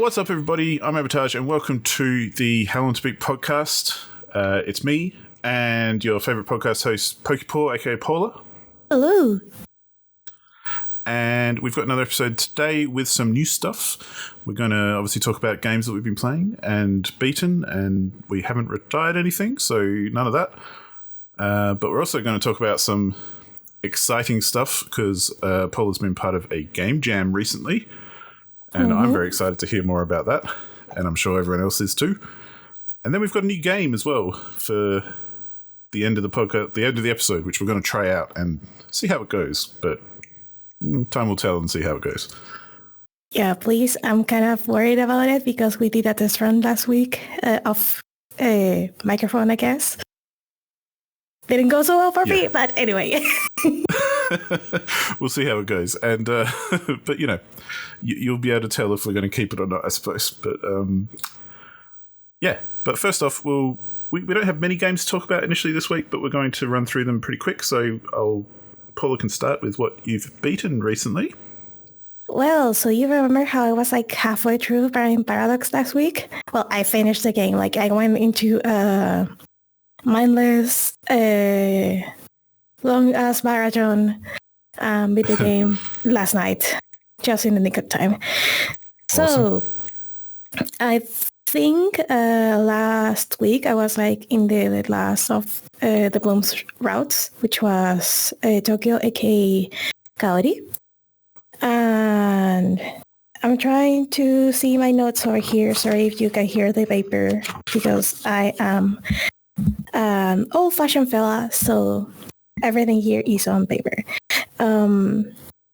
What's up, everybody? I'm Abatage, and welcome to the HLTB podcast. It's me and your favourite podcast host, Pokepaw, aka Paula. Hello. And we've got another episode today with some new stuff. We're going to obviously talk about games that we've been playing and beaten, and we haven't retired anything, so none of that. But we're also going to talk about some exciting stuff because Paula's been part of a game jam recently. And I'm very excited to hear more about that. And I'm sure everyone else is too. And then we've got a new game as well for the end of the podcast, the end of the episode, which we're going to try out and see how it goes. But time will tell and see how it goes. Yeah, please. I'm kind of worried about it because we did a test run last week of a microphone, I guess. Didn't go so well for me, but anyway. We'll see how it goes. And but, you know, you'll be able to tell if we're going to keep it or not, I suppose. But, yeah. But first off, we don't have many games to talk about initially this week, but we're going to run through them pretty quick. So Paula can start with what you've beaten recently. Well, so you remember how I was like halfway through Burning Paradox last week? Well, I finished the game. Like I went into mindless long-ass marathon with the game last night, just in the nick of time. So, awesome. I think last week I was like in the last of the Bloom's routes, which was Tokyo, aka Kaori. And I'm trying to see my notes over here. Sorry if you can hear the paper, because I am an old-fashioned fella, so everything here is on paper.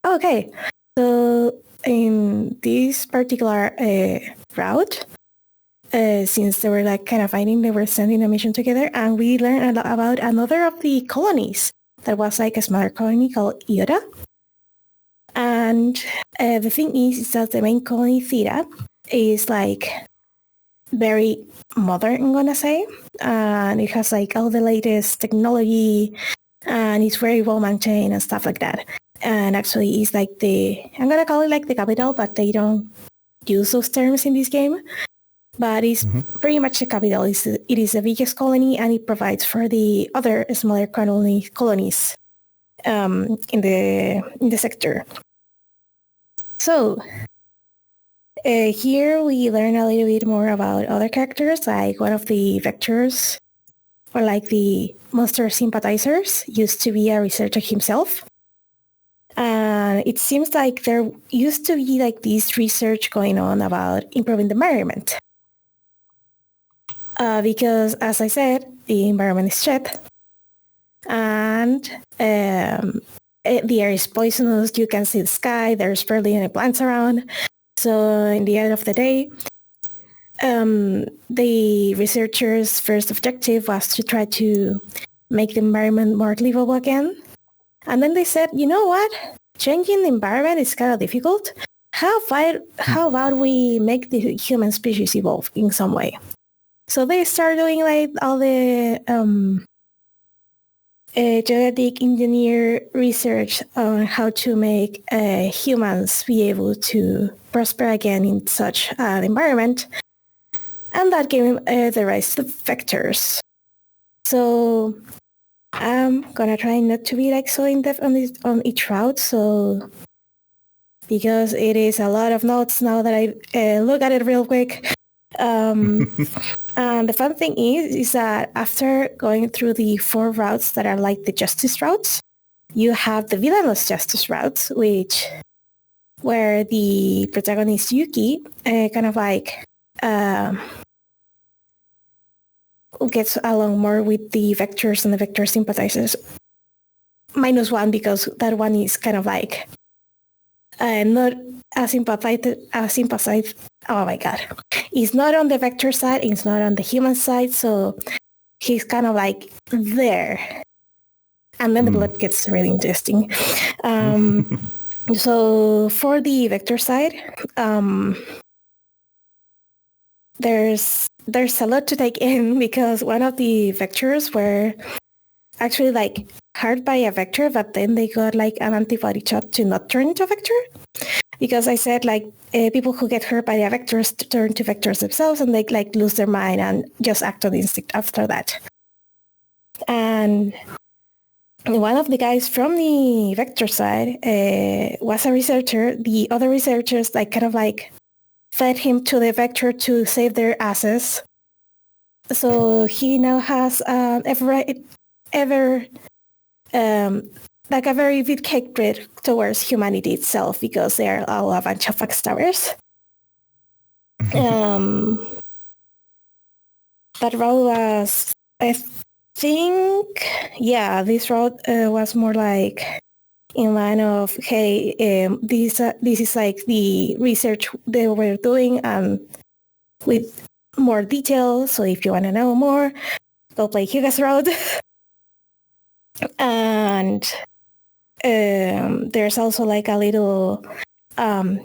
Okay, so in this particular route, since they were like kind of fighting, they were sending a mission together, and we learned about another of the colonies that was like a smaller colony called Iota. And the thing is that the main colony, Theta, is like very modern, I'm gonna say, and it has like all the latest technology, and it's very well maintained and stuff like that. And actually, it's like I'm gonna call it like the capital, but they don't use those terms in this game. But it's pretty much the capital. It is the biggest colony, and it provides for the other smaller colonies in the sector. So here we learn a little bit more about other characters, like one of the vectors, or like the monster sympathizers, used to be a researcher himself. And it seems like there used to be like this research going on about improving the environment. Because, as I said, the environment is shit. And the air is poisonous. You can see the sky. There's barely any plants around. So in the end of the day, the researchers' first objective was to try to make the environment more livable again. And then they said, you know what? Changing the environment is kind of difficult. How about we make the human species evolve in some way? So they started doing like all the genetic engineer research on how to make humans be able to prosper again in such an environment. And that gave the rise to vectors. So I'm gonna try not to be like so in-depth on each route, so because it is a lot of notes now that I look at it real quick. And the fun thing is that after going through the 4 routes that are like the justice routes, you have the villainous justice routes, where the protagonist Yuki kind of like gets along more with the vectors and the vector sympathizers. -1 because that one is kind of like not as sympathize. Oh my god, he's not on the vector side. He's not on the human side. So he's kind of like there, and then the blood gets really interesting. So for the vector side, there's a lot to take in because one of the vectors were actually like hurt by a vector, but then they got like an antibody shot to not turn into a vector. Because I said like people who get hurt by the vectors turn to vectors themselves and they like lose their mind and just act on instinct after that. And one of the guys from the vector side was a researcher. The other researchers like kind of like fed him to the vector to save their asses. So he now has like a very big hatred towards humanity itself because they are all a bunch of backstabbers. That road was, I think, this road was more like in line of, hey, this is like the research they were doing with more detail. So if you want to know more, go play Huga's Road. And there's also like a little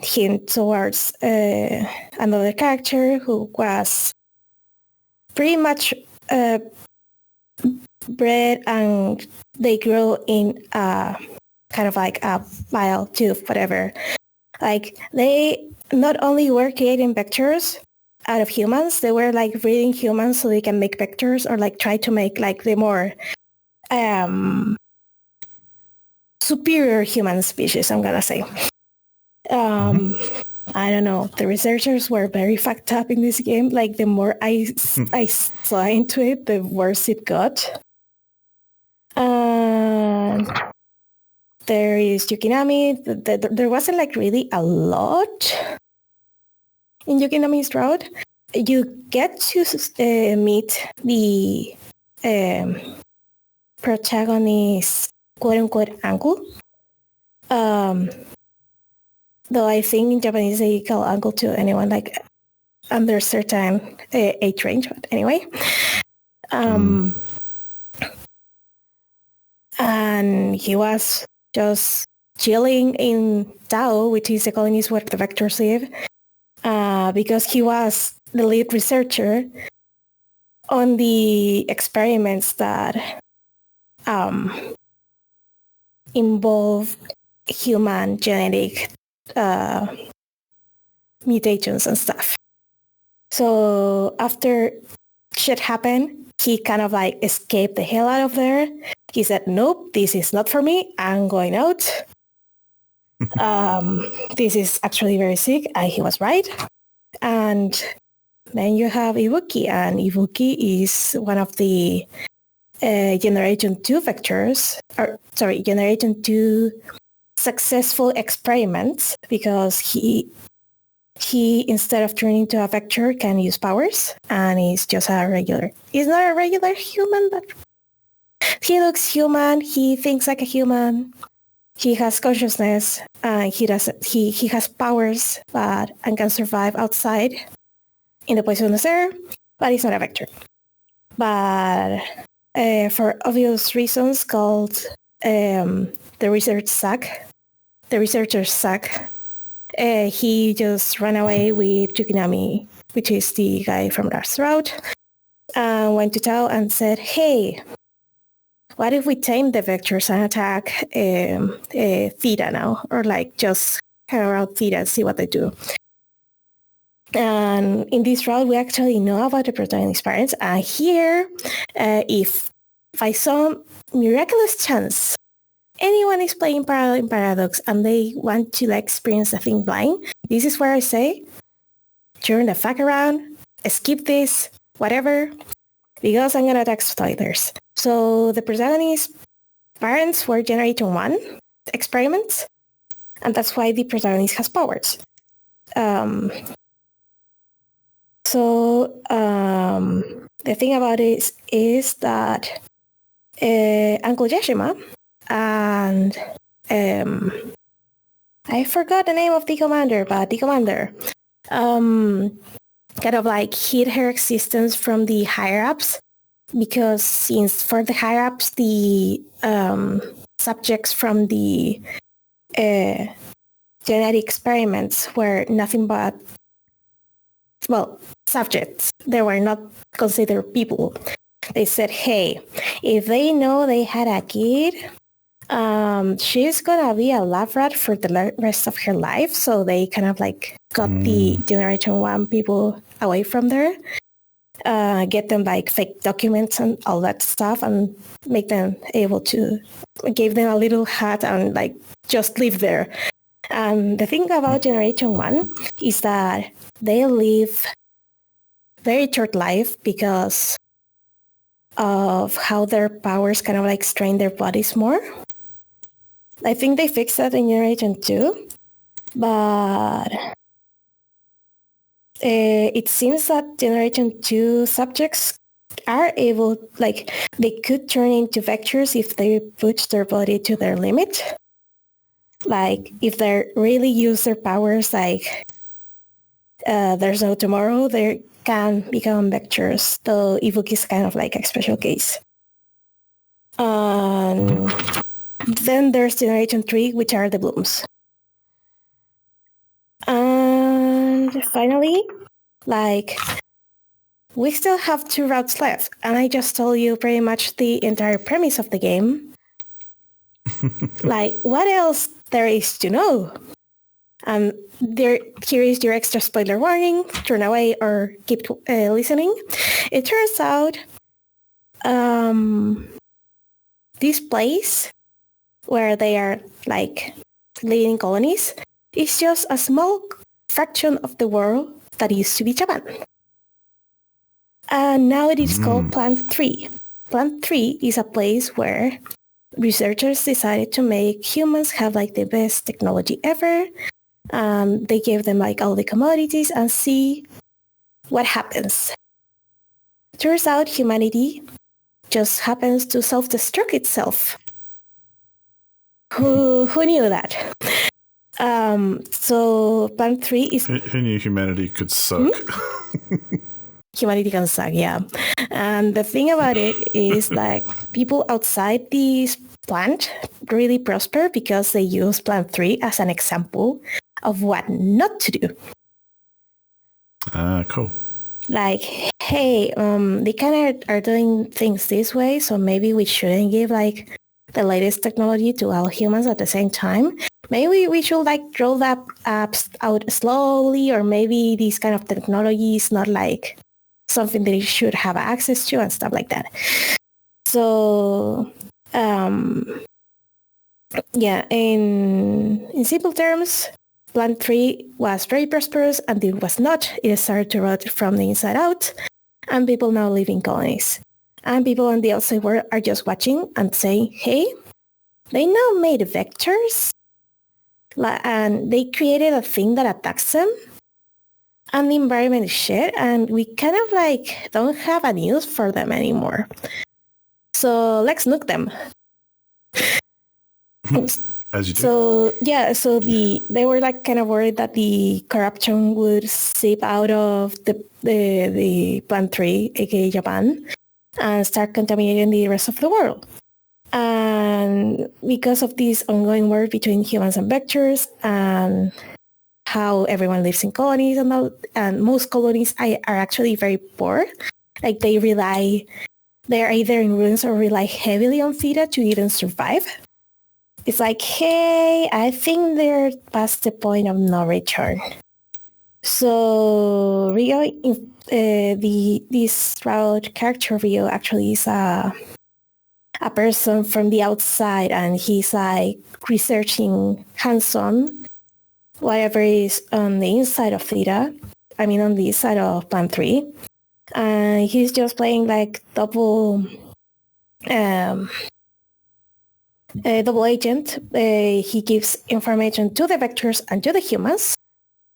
hint towards another character who was pretty much bred and they grow in a kind of like a vial tube, whatever. Like they not only were creating vectors out of humans, they were like breeding humans so they can make vectors or like try to make like the more superior human species, I'm gonna say. I don't know. The researchers were very fucked up in this game. Like the more I saw into it, the worse it got. There is Yukinami. There wasn't like really a lot in Yukinami's route. You get to meet the protagonist, quote unquote, uncle. Though I think in Japanese they call uncle to anyone like under a certain age range. But anyway. And he was just chilling in Tao, which is the colonies where the vectors live, because he was the lead researcher on the experiments that involve human genetic mutations and stuff. So after shit happened, he kind of like escaped the hell out of there. He said, nope, this is not for me. I'm going out. This is actually very sick. And he was right. And then you have Ibuki. And Ibuki is one of the Generation 2 vectors. Generation 2 successful experiments because he instead of turning into a vector can use powers and he's just he's not a regular human, but he looks human, he thinks like a human, he has consciousness, he has powers and can survive outside in the poisonous air, but he's not a vector. But for obvious reasons called the researchers suck. He just ran away with Yukinami, which is the guy from Last Route, went to Tao and said, hey, what if we tame the vectors and attack Theta now? Or like just hang around Theta and see what they do. And in this route, we actually know about the protagonist's parents. And here, if by some miraculous chance, anyone is playing Paradox and they want to like experience the thing blind, this is where I say, turn the fuck around, skip this, whatever, because I'm gonna attack spoilers. So the protagonist's parents were Generation 1 experiments, and that's why the protagonist has powers. The thing about it is that Uncle Yashima and I forgot the name of the commander, but the commander kind of like hid her existence from the higher-ups because since for the higher-ups, the subjects from the genetic experiments were nothing but, well, subjects. They were not considered people. they said, hey, if they know they had a kid, she's gonna be a lab rat for the rest of her life. So they kind of like got the Generation 1 people away from there, get them like fake documents and all that stuff, and make them able to, give them a little hut and like just live there. And the thing about Generation 1 is that they live very short life because of how their powers kind of like strain their bodies more. I think they fixed that in Generation 2, but it seems that Generation 2 subjects are able, like, they could turn into vectors if they push their body to their limit. Like, if they really use their powers, like, there's no tomorrow, they can become vectors, though Ebook is kind of like a special case. Then there's Generation 3, which are the blooms. And finally, like, we still have 2 routes left, and I just told you pretty much the entire premise of the game. Like, what else there is to know? Here is your extra spoiler warning. Turn away or keep listening. It turns out this place where they are like leading colonies is just a small fraction of the world that used to be Japan. And now it is called Plant 3. Plant 3 is a place where researchers decided to make humans have like the best technology ever. They gave them like all the commodities and see what happens. Turns out humanity just happens to self-destruct itself. Who knew that? So Plant 3 is... Who knew humanity could suck? Humanity can suck, yeah. And the thing about it is like people outside this plant really prosper because they use Plant 3 as an example of what not to do. Cool. Like, hey, they kind of are doing things this way, so maybe we shouldn't give like the latest technology to all humans at the same time. Maybe we should like roll that apps out slowly, or maybe this kind of technology is not like something that you should have access to and stuff like that. So, yeah, in simple terms, Plant 3 was very prosperous and it was not. It started to rot from the inside out, and people now live in colonies. And people on the outside world are just watching and saying, hey, they now made vectors, and they created a thing that attacks them, and the environment is shit, and we kind of like don't have a use for them anymore. So let's nuke them. As you do. So yeah, so they were like kind of worried that the corruption would seep out of the Plant 3, aka Japan, and start contaminating the rest of the world. And because of this ongoing war between humans and vectors, and how everyone lives in colonies and all, and most colonies are actually very poor. Like they're either in ruins or rely heavily on Theta to even survive. It's like, hey, I think they're past the point of no return. So Rio, this route character Rio actually is a person from the outside, and he's like researching hands-on whatever is on the inside of Theta. I mean, on the inside of Plant 3. And he's just playing like double agent. He gives information to the vectors and to the humans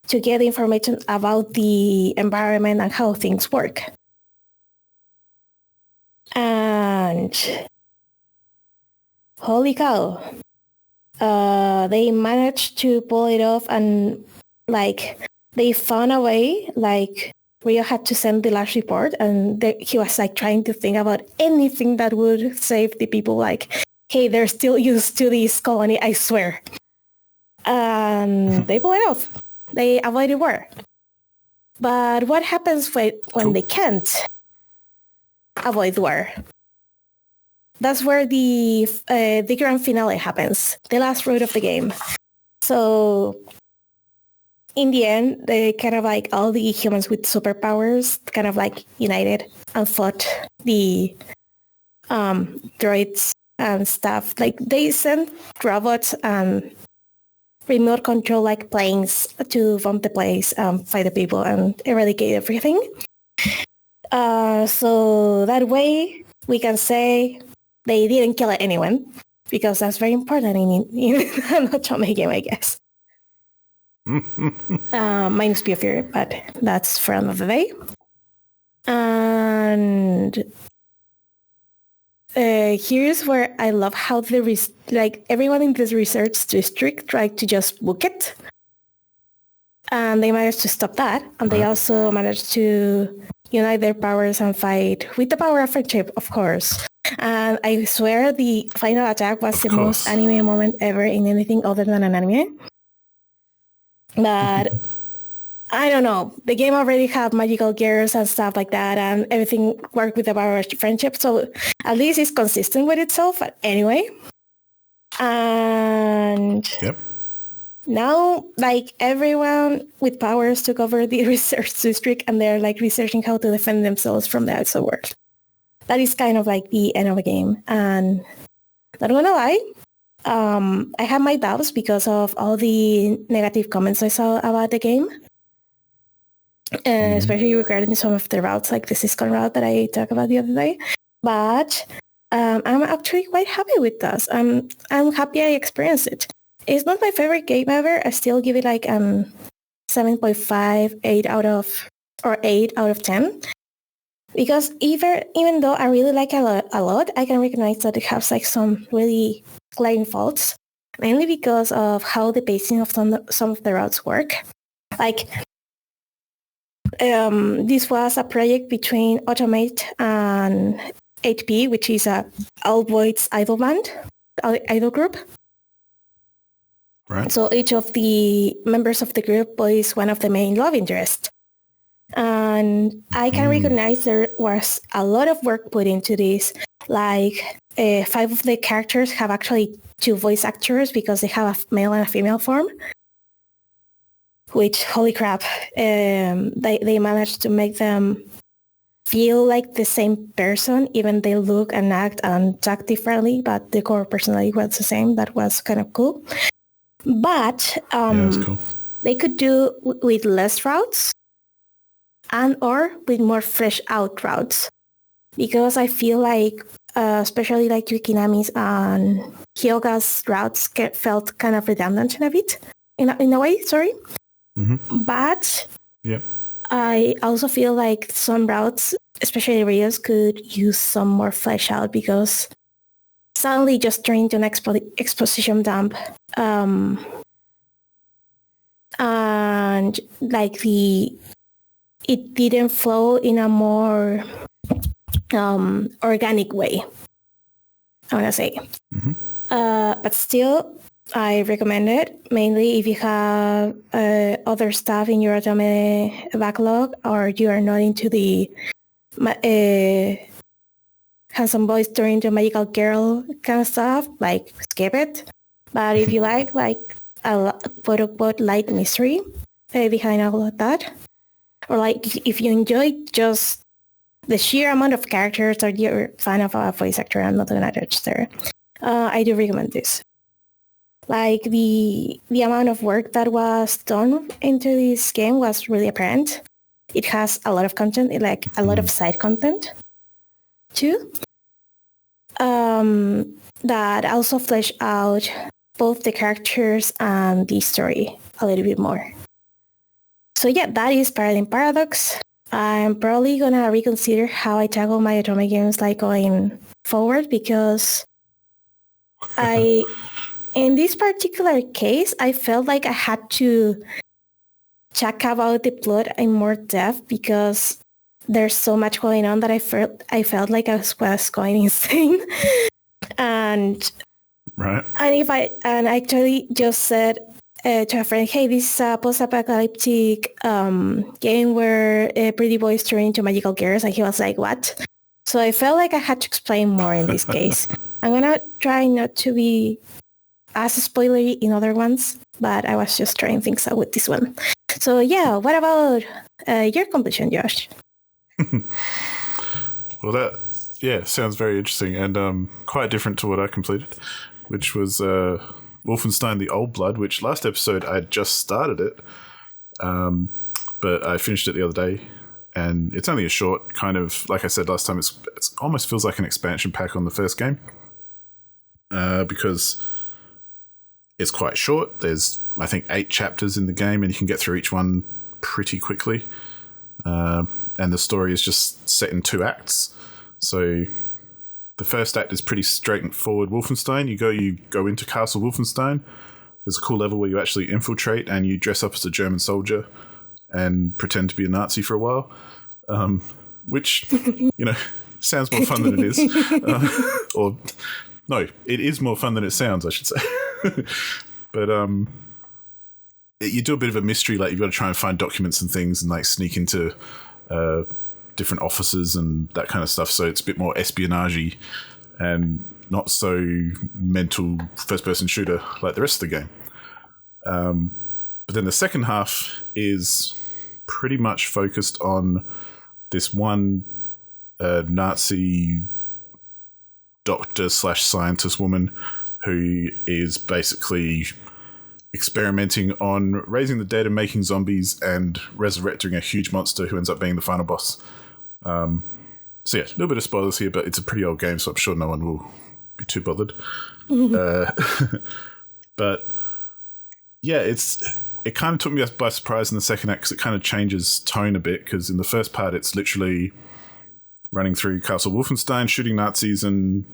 to get information about the environment and how things work. And holy cow, they managed to pull it off, and like they found a way. Like Rio had to send the last report, and he was like trying to think about anything that would save the people. Like, hey, they're still used to this colony, I swear. And they pull it off. They avoided war. But what happens when they can't? avoid war. That's where the grand finale happens, the last road of the game. So in the end, they kind of like all the humans with superpowers kind of like united and fought the droids and stuff. Like they sent robots and remote control like planes to bomb the place, fight the people, and eradicate everything. So that way we can say they didn't kill anyone, because that's very important in an Otome game, I guess. Minus Fear, but that's for another day. And here's where I love how everyone in this research district tried to just book it. And they managed to stop that. And they also managed to unite their powers and fight with the power of friendship, of course. And I swear the final attack was the most anime moment ever in anything other than an anime. But I don't know. The game already had magical gears and stuff like that, and everything worked with the power of friendship. So at least it's consistent with itself. But anyway. And now, like, everyone with powers took over the research district, and they're like researching how to defend themselves from the outside world. That is kind of like the end of the game. And not gonna lie, I had my doubts because of all the negative comments I saw about the game. Especially regarding some of the routes, like the Siscon route that I talked about the other day. But I'm actually quite happy with this. I'm happy I experienced it. It's not my favorite game ever. I still give it like 7.5, 8 out of 10. Because even though I really like it a lot, I can recognize that it has like some really glaring faults, mainly because of how the pacing of some of the routes work. Like, this was a project between Automate and HLTB, which is a all-boys idol group. Right. So each of the members of the group was one of the main love interests. And I can recognize there was a lot of work put into this. Like 5 of the characters have actually 2 voice actors because they have a male and a female form. Which, holy crap, they managed to make them feel like the same person, even they look and act and talk differently, but the core personality was the same. That was kind of cool. But that's cool. They could do with less routes and or with more fleshed out routes. Because I feel like, especially like Yukinami's and Hyoga's routes felt kind of redundant in a way, sorry. Mm-hmm. But I also feel like some routes, especially Rio's, could use some more flesh out, because suddenly just turning to an exposition dump, and like it didn't flow in a more organic way, I want to say. Mm-hmm. But still, I recommend it, mainly if you have other stuff in your Otome backlog, or you are not into the handsome boys turning into magical girl kind of stuff, like skip it. But if you like a quote-unquote light mystery behind all of that, or like if you enjoy just the sheer amount of characters, or you're a fan of a voice actor, I'm not gonna judge there. I do recommend this. Like the amount of work that was done into this game was really apparent. It has a lot of content, like a lot of side content too. That also flesh out both the characters and the story a little bit more. So yeah, that is Paradigm Paradox. I'm probably gonna reconsider how I tackle my Otome games like going forward, because in this particular case, I felt like I had to check about the plot in more depth, because there's so much going on that I felt like I was going insane. And I actually just said to a friend, hey, this is a post-apocalyptic game where pretty boys turn into magical girls, and he was like, what? So I felt like I had to explain more in this case. I'm going to try not to be as spoilery in other ones, but I was just trying things out with this one. So yeah, what about your completion, Josh? Well, that sounds very interesting and quite different to what I completed, which was Wolfenstein: The Old Blood. Which last episode I just started it, but I finished it the other day, and it's only a short kind of, like I said last time, it's almost feels like an expansion pack on the first game, because it's quite short. There's, I think, 8 chapters in the game, and you can get through each one pretty quickly. And the story is just set in 2 acts. So the first act is pretty straightforward Wolfenstein. You go into Castle Wolfenstein. There's a cool level where you actually infiltrate and you dress up as a German soldier and pretend to be a Nazi for a while, which, sounds more fun than it is. Or, no, it is more fun than it sounds, I should say. But you do a bit of a mystery, like you've got to try and find documents and things and like sneak into different offices and that kind of stuff. So it's a bit more espionage-y and not so mental first-person shooter like the rest of the game. But then the second half is pretty much focused on this one Nazi doctor/scientist woman who is basically experimenting on raising the dead and making zombies and resurrecting a huge monster who ends up being the final boss. So yeah, a little bit of spoilers here, but it's a pretty old game, so I'm sure no one will be too bothered. But yeah, it kind of took me by surprise in the second act because it kind of changes tone a bit, because in the first part it's literally running through Castle Wolfenstein, shooting Nazis and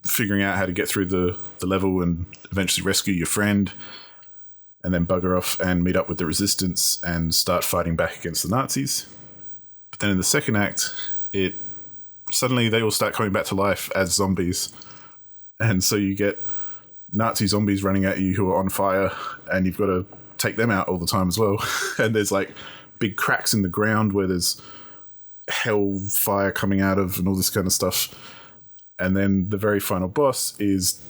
figuring out how to get through the level and eventually rescue your friend, and then bugger off and meet up with the resistance and start fighting back against the Nazis. But then in the second act, suddenly they all start coming back to life as zombies. And so you get Nazi zombies running at you who are on fire, and you've got to take them out all the time as well. And there's like big cracks in the ground where there's hell fire coming out of and all this kind of stuff. And then the very final boss is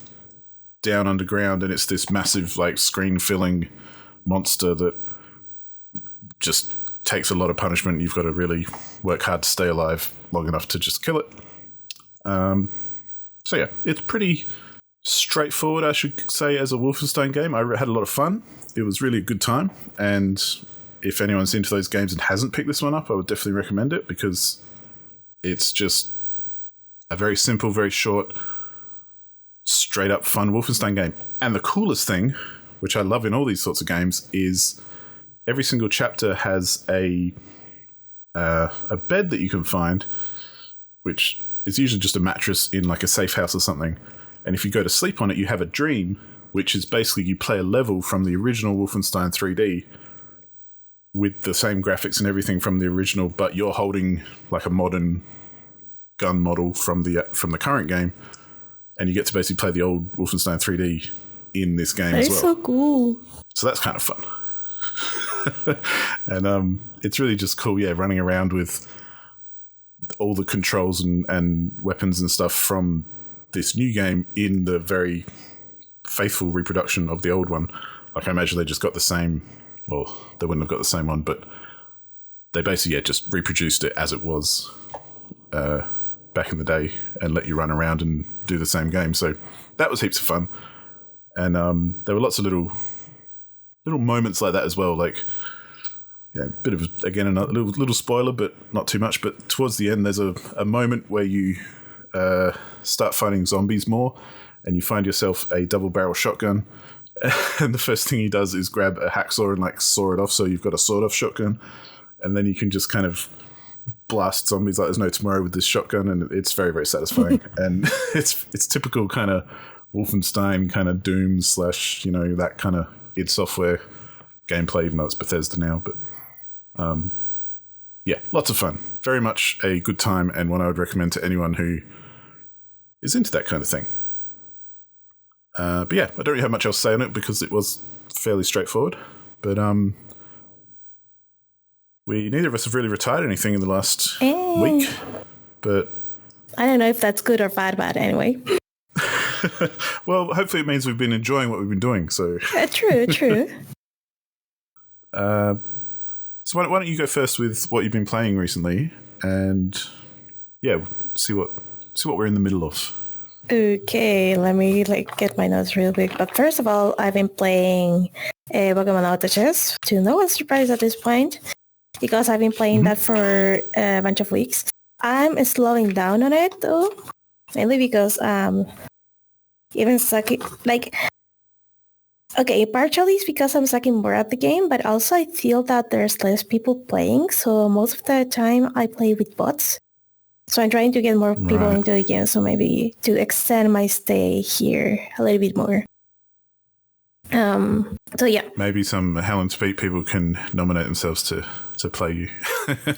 down underground, and it's this massive, like, screen-filling monster that just takes a lot of punishment. You've got to really work hard to stay alive long enough to just kill it. So yeah, it's pretty straightforward, I should say, as a Wolfenstein game. I had a lot of fun. It was really a good time, and if anyone's into those games and hasn't picked this one up, I would definitely recommend it, because it's just a very simple, very short, straight up fun Wolfenstein game. And the coolest thing, which I love in all these sorts of games, is every single chapter has a bed that you can find, which is usually just a mattress in like a safe house or something. And if you go to sleep on it, you have a dream, which is basically you play a level from the original Wolfenstein 3D with the same graphics and everything from the original, but you're holding like a modern gun model from the current game, and you get to basically play the old Wolfenstein 3D in this game as well. That's so cool. So that's kind of fun. And it's really just cool, running around with all the controls and weapons and stuff from this new game in the very faithful reproduction of the old one. Like, I imagine they just got the same, well, they wouldn't have got the same one, but they basically just reproduced it as it was back in the day and let you run around and do the same game. So that was heaps of fun. And there were lots of little moments like that as well. Like, a bit of, again, a little spoiler, but not too much. But towards the end, there's a moment where you start fighting zombies more, and you find yourself a double-barrel shotgun. And the first thing he does is grab a hacksaw and like saw it off, so you've got a sawed-off shotgun. And then you can just kind of blast zombies like there's no tomorrow with this shotgun, and it's very, very satisfying. And it's typical kind of Wolfenstein, kind of Doom / that kind of id Software gameplay, even though it's Bethesda now. But lots of fun. Very much a good time, and one I would recommend to anyone who is into that kind of thing. But yeah, I don't really have much else to say on it because it was fairly straightforward. But neither of us have really retired anything in the last week. But I don't know if that's good or bad, but anyway. Well, hopefully it means we've been enjoying what we've been doing. So True. So why don't you go first with what you've been playing recently, and see what we're in the middle of. Okay, let me get my notes real quick. But first of all, I've been playing Pokemon Auto Chess, to no one's surprise at this point, because I've been playing that for a bunch of weeks. I'm slowing down on it though, mainly because even sucking okay, partially it's because I'm sucking more at the game, but also I feel that there's less people playing, so most of the time I play with bots. So I'm trying to get more people into the game, so maybe to extend my stay here a little bit more. So yeah. Maybe some HLTB people can nominate themselves to play you.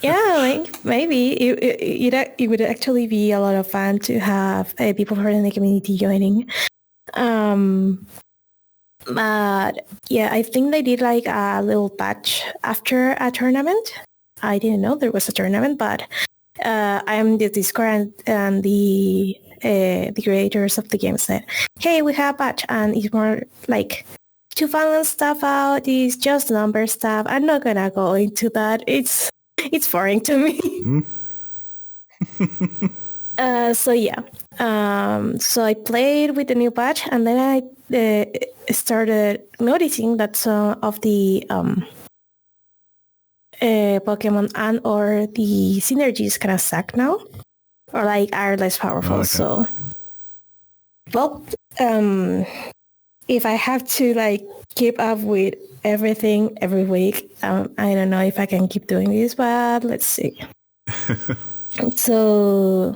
Yeah, maybe it would actually be a lot of fun to have people from the community joining. But yeah, I think they did like a little patch after a tournament. I didn't know there was a tournament, but I'm in the Discord and the creators of the game said, hey, we have a patch, and it's more like to balance stuff out. It's just number stuff. I'm not gonna go into that. It's boring to me. So yeah. So I played with the new patch, and then I started noticing that some of the Pokemon and or the synergies kind of suck now, or like are less powerful. Okay. So, well, if I have to like keep up with everything every week, I don't know if I can keep doing this, but let's see. So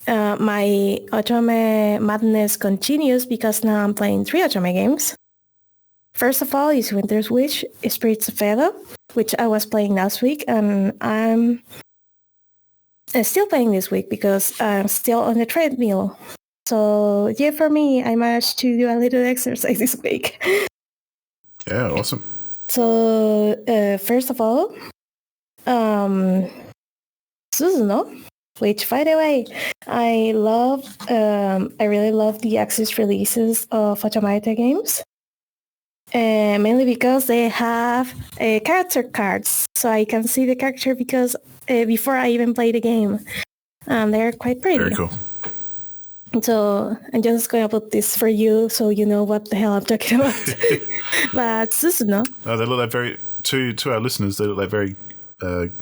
my Otome madness continues because now I'm playing 3 Otome games. First of all is Winter's Wish, Spirits of Feather, which I was playing last week, and I'm still playing this week because I'm still on the treadmill. So yeah, for me, I managed to do a little exercise this week. Yeah, awesome. So first of all, Suzuno, which by the way, I really love the Axis releases of Automata games. Mainly because they have character cards, so I can see the character because before I even play the game, and they're quite pretty. Very cool. So I'm just going to put this for you, so you know what the hell I'm talking about. But Susuno. Oh, they look like very to our listeners. They look like very kind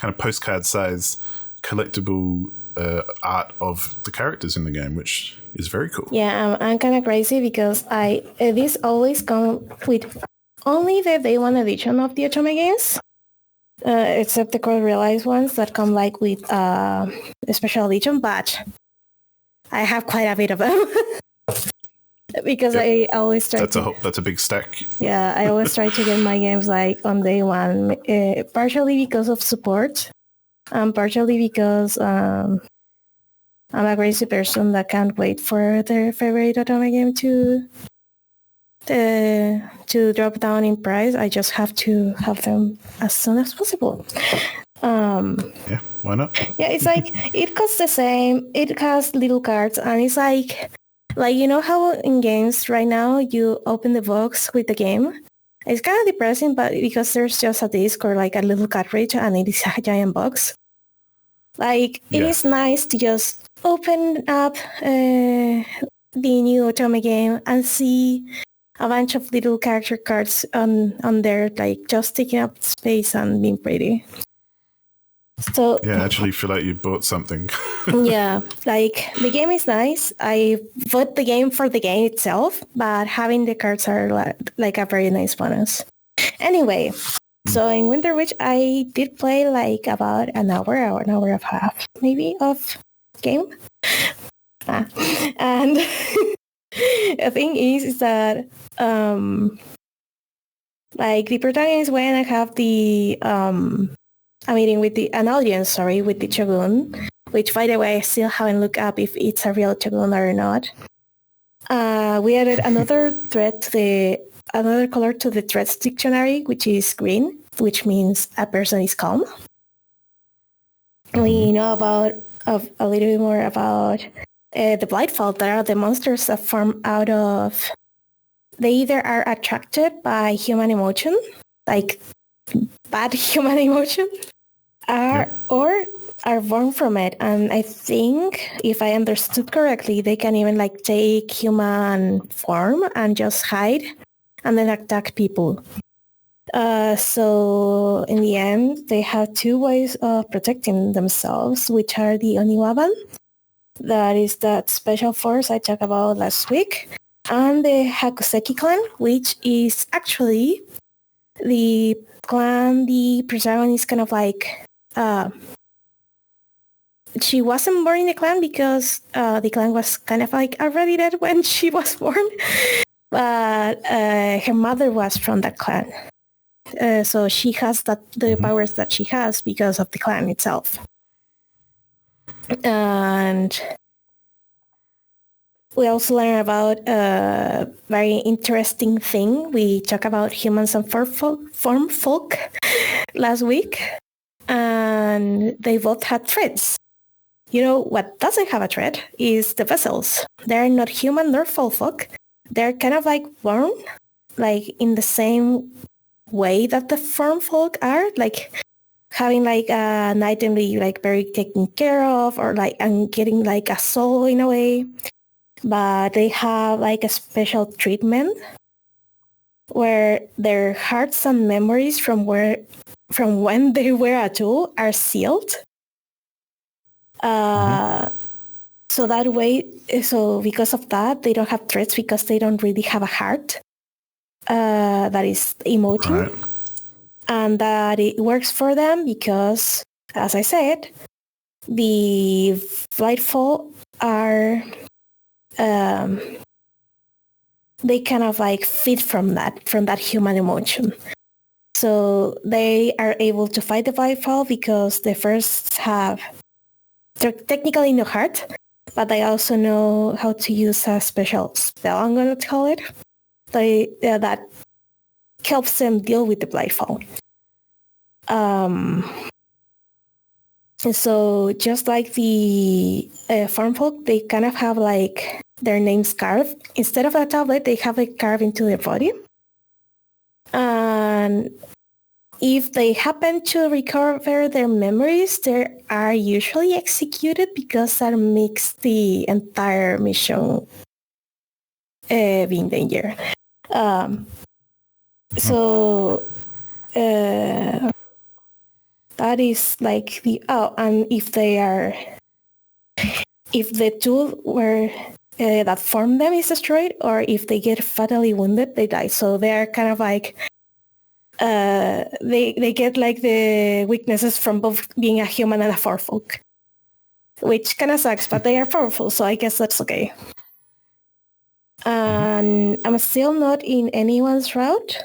of postcard size collectible art of the characters in the game, which is very cool. Yeah, I'm kind of crazy because this always come with only the day one edition of the Otome games, except the core realized ones that come like with a special edition, but I have quite a bit of them. Because I always try that's a big stack. Yeah, I always try to get my games like on day one, partially because of support, and partially because I'm a crazy person that can't wait for their favorite Otome game to drop down in price. I just have to have them as soon as possible. Yeah, why not? Yeah, it's like it costs the same. It has little cards, and it's like you know how in games right now you open the box with the game. It's kind of depressing, but because there's just a disc or like a little cartridge, and it is a giant box. Like it is nice to just open up the new Otome game and see a bunch of little character cards on there, like just taking up space and being pretty. So yeah, actually feel like you bought something. Yeah, like the game is nice. I bought the game for the game itself, but having the cards are like a very nice bonus. Anyway, so in Winter Witch, I did play like about an hour or an hour and a half, maybe, of game. And the thing is that like the protagonist when I have the a meeting with an audience, with the Shogun, which by the way, I still haven't looked up if it's a real Shogun or not. We added another color to the threats dictionary, which is green, which means a person is calm. We know about a little bit more about the Blightfall, that are the monsters that form out of. They either are attracted by human emotion, like bad human emotion, or are born from it. And I think, if I understood correctly, they can even like take human form and just hide and then attack people. So in the end, they have two ways of protecting themselves, which are the Oniwaban, that is that special force I talked about last week, and the Hakuseki clan, which is actually the clan the protagonist kind of like she wasn't born in the clan because the clan was kind of like already dead when she was born, but her mother was from that clan. So she has the powers that she has because of the clan itself. And we also learn about a very interesting thing. We talked about humans and form folk last week, and they both had threads. You know, what doesn't have a thread is the vessels. They're not human nor folk. They're kind of like born, like in the same way that the form folk are, like having like an item that you like very taken care of, or like and getting like a soul in a way. But they have like a special treatment where their hearts and memories from when they were a tool are sealed. So that way, so because of that, they don't have threats because they don't really have a heart that is emoting. Right. And that it works for them because, as I said, the Blightfall are they kind of like feed from that human emotion. So they are able to fight the Blightfall because they first have technically no heart, but they also know how to use a special spell, I'm going to call it, that helps them deal with the Blightfall. So just like the farm folk, they kind of have like their names carved. Instead of a tablet, they have it carved into their body. And if they happen to recover their memories, they are usually executed because that makes the entire mission be in danger. So that is like and if the tool where that formed them is destroyed, or if they get fatally wounded, they die. So they are kind of like they get like the weaknesses from both being a human and a forfolk, which kind of sucks, but they are powerful, so I guess that's okay. And I'm still not in anyone's route.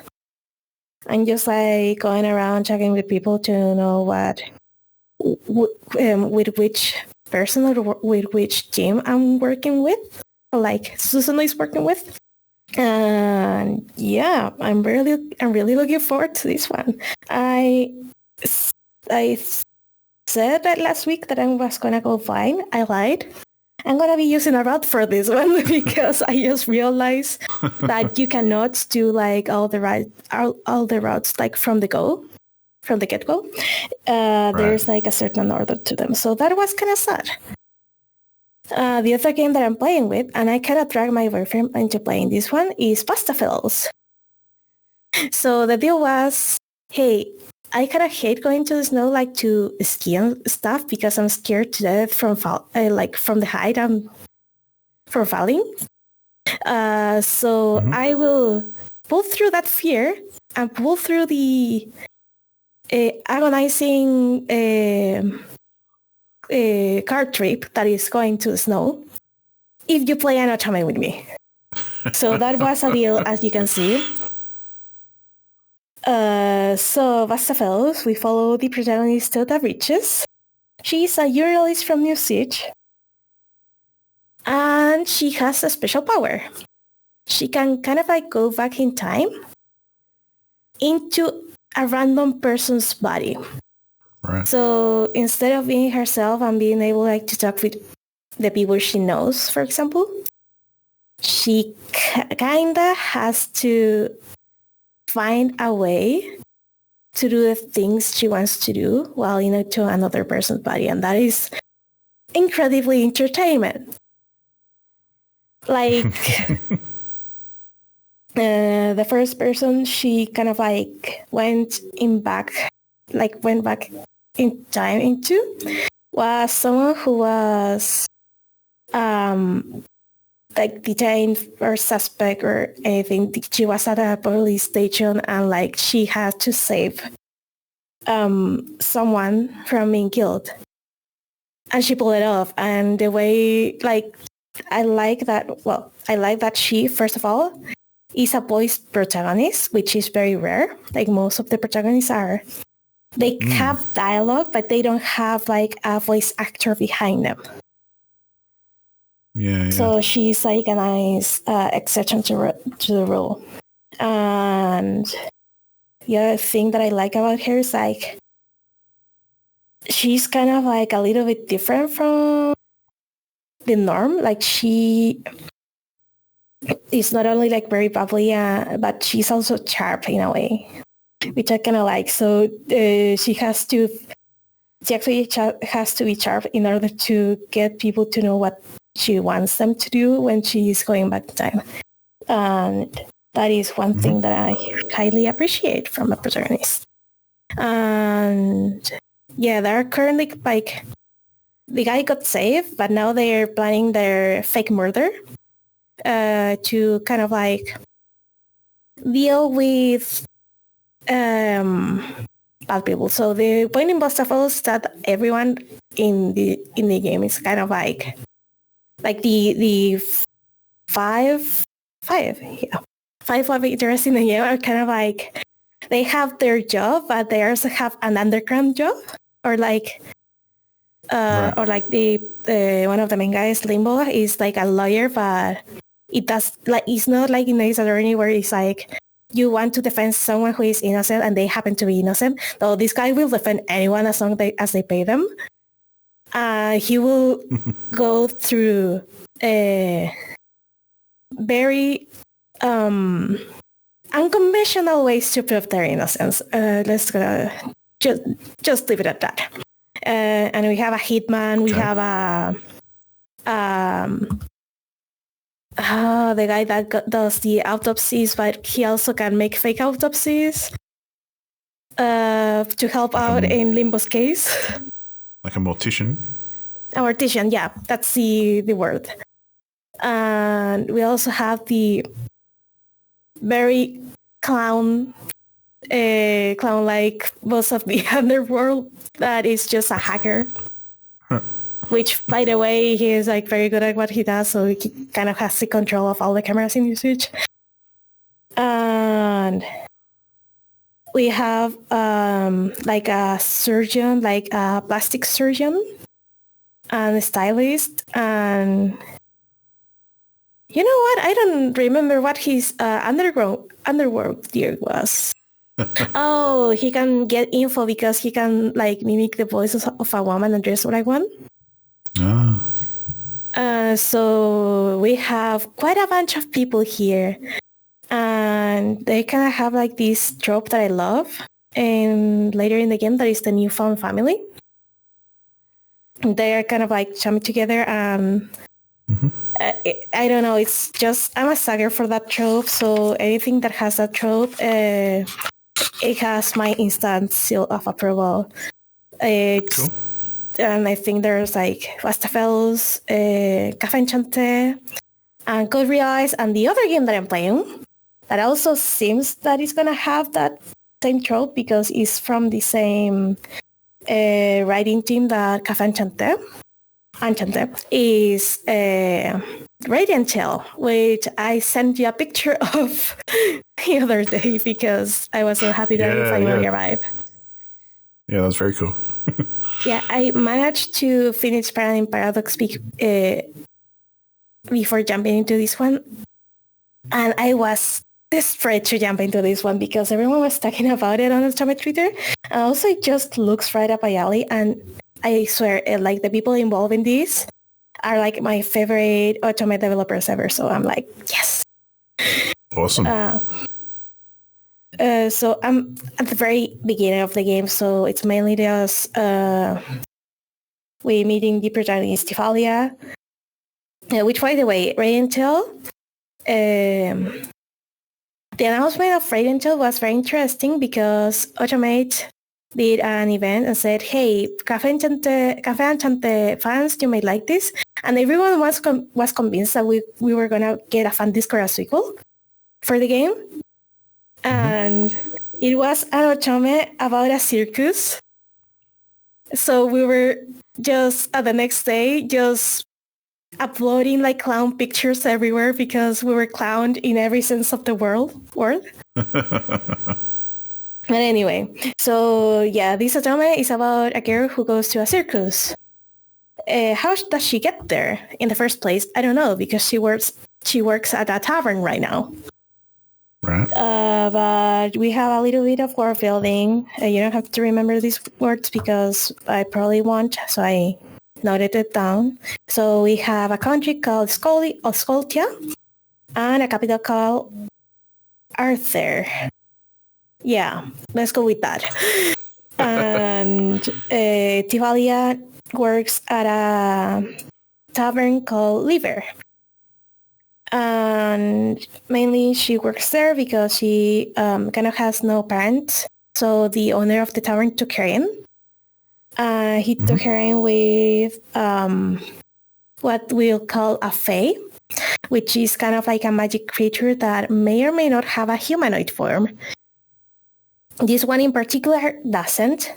I'm just like going around checking with people to know with which person or with which team I'm working with, or like Susan is working with. And yeah, I'm really looking forward to this one. I said that last week that I was gonna go fine. I lied. I'm gonna be using a route for this one because I just realized that you cannot do like all the routes like from the get-go. There's like a certain order to them, so that was kind of sad. The other game that I'm playing with, and I kind of drag my boyfriend into playing this one, is BUSTAFELLOWS. So the deal was, hey, I kind of hate going to the snow, like to ski and stuff, because I'm scared to death from the height and from falling. So I will pull through that fear and pull through the agonizing car trip that is going to the snow if you play an otome with me. So that was a deal, as you can see. So BUSTAFELLOWS, we follow the protagonist Tota Bridges. She's a journalist from New Siege, and she has a special power. She can kind of like go back in time into a random person's body. Right. So instead of being herself and being able like to talk with the people she knows, for example, she kinda has to find a way to do the things she wants to do while to another person's body, and that is incredibly entertainment. Like the first person she kind of like went back in time into was someone who was like detained or suspect or anything. She was at a police station and like she had to save someone from being killed, and she pulled it off. And the way like I like that she, first of all, is a voice protagonist, which is very rare. Like most of the protagonists are, they have dialogue, but they don't have like a voice actor behind them. Yeah. So she's like a nice exception to the rule. And the other thing that I like about her is like she's kind of like a little bit different from the norm. Like she is not only like very bubbly, but she's also sharp in a way, which I kind of like. So she actually has to be sharp in order to get people to know what she wants them to do when she is going back in time. And that is one thing that I highly appreciate from a protagonist. And yeah, they're currently like, the guy got saved, but now they're planning their fake murder to kind of like deal with bad people. So the point in BUSTAFELLOWS is that everyone in the game is kind of like the five love interests in the game are kind of like, they have their job, but they also have an underground job, or like or like the one of the main guys, Limbo, is like a lawyer, but it's not like in Ace Attorney where it's like you want to defend someone who is innocent and they happen to be innocent. Though this guy will defend anyone as long as they pay them. He will go through very unconventional ways to prove their innocence. Let's just leave it at that. And we have a hitman. We have the guy that does the autopsies, but he also can make fake autopsies to help out in Limbo's case. Like a mortician? A mortician, yeah, that's the word. And we also have the very clown-like boss of the underworld that is just a hacker. Which, by the way, he is like very good at what he does, so he kind of has the control of all the cameras in usage. And we have like a surgeon, like a plastic surgeon, and a stylist, and you know what? I don't remember what his underworld gear was. Oh, he can get info because he can like mimic the voices of a woman and dress like one. So we have quite a bunch of people here, and they kind of have like this trope that I love. And later in the game, that is the newfound family. They are kind of like coming together. I don't know. It's just, I'm a sucker for that trope. So anything that has that trope, it has my instant seal of approval. Cool. And I think there's like BUSTAFELLOWS, Café Enchanté, and Code Realize, and the other game that I'm playing that also seems that it's gonna have that same trope because it's from the same writing team that Café Enchanté is Radiant Shell, which I sent you a picture of the other day because I was so happy that it finally arrived. Yeah, that's very cool. Yeah, I managed to finish Paradigm Paradox before jumping into this one. And I was desperate to jump into this one because everyone was talking about it on Otome Twitter. And also, it just looks right up my alley. And I swear, like the people involved in this are like my favorite Otome developers ever. So I'm like, yes. Awesome. So I'm at the very beginning of the game. So it's mainly just we meeting the protagonist Tifalia, which, by the way, Ray Intel. The announcement of Ray Intel was very interesting because Automate did an event and said, hey, Café Enchante fans, you may like this. And everyone was convinced that we were going to get a fan Discord as sequel for the game. And it was an Otome about a circus. So we were just, the next day, just uploading like clown pictures everywhere because we were clowned in every sense of the word. But anyway, so yeah, this Otome is about a girl who goes to a circus. How does she get there in the first place? I don't know, because she works at a tavern right now. Right. But we have a little bit of world building. You don't have to remember these words because I probably won't, so I noted it down. So we have a country called Skoltia and a capital called Arthur. Yeah, let's go with that. And Tifalia works at a tavern called Liver. And mainly she works there because she kind of has no parents. So the owner of the tavern took her in. He took her in with what we'll call a fae, which is kind of like a magic creature that may or may not have a humanoid form. This one in particular doesn't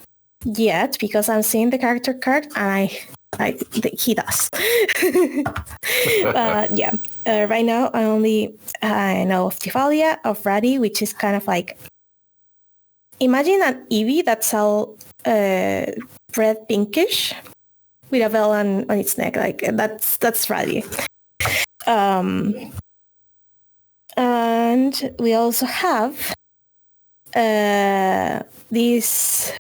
yet, because I'm seeing the character card and he does. But yeah, right now I only know of Tifalia, of Raddy, which is kind of like, imagine an Eevee that's all red pinkish with a bell on its neck. Like that's Raddy. And we also have this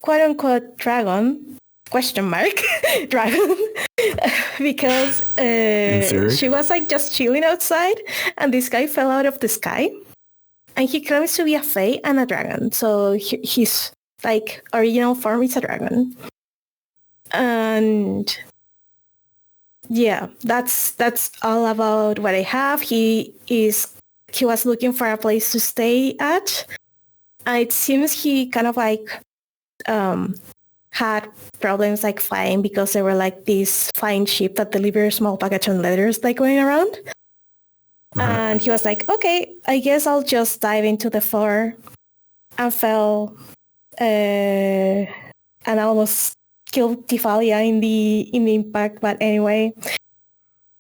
quote unquote dragon, question mark, dragon, because she was like just chilling outside and this guy fell out of the sky and he claims to be a fae and a dragon. So he's like original form is a dragon. And yeah, that's all about what I have. He was looking for a place to stay at. It seems he kind of like had problems like flying because there were like these flying sheep that deliver small package and letters like going around. And he was like, okay, I guess I'll just dive into the floor, and fell and almost killed Tifalia in the impact. But anyway,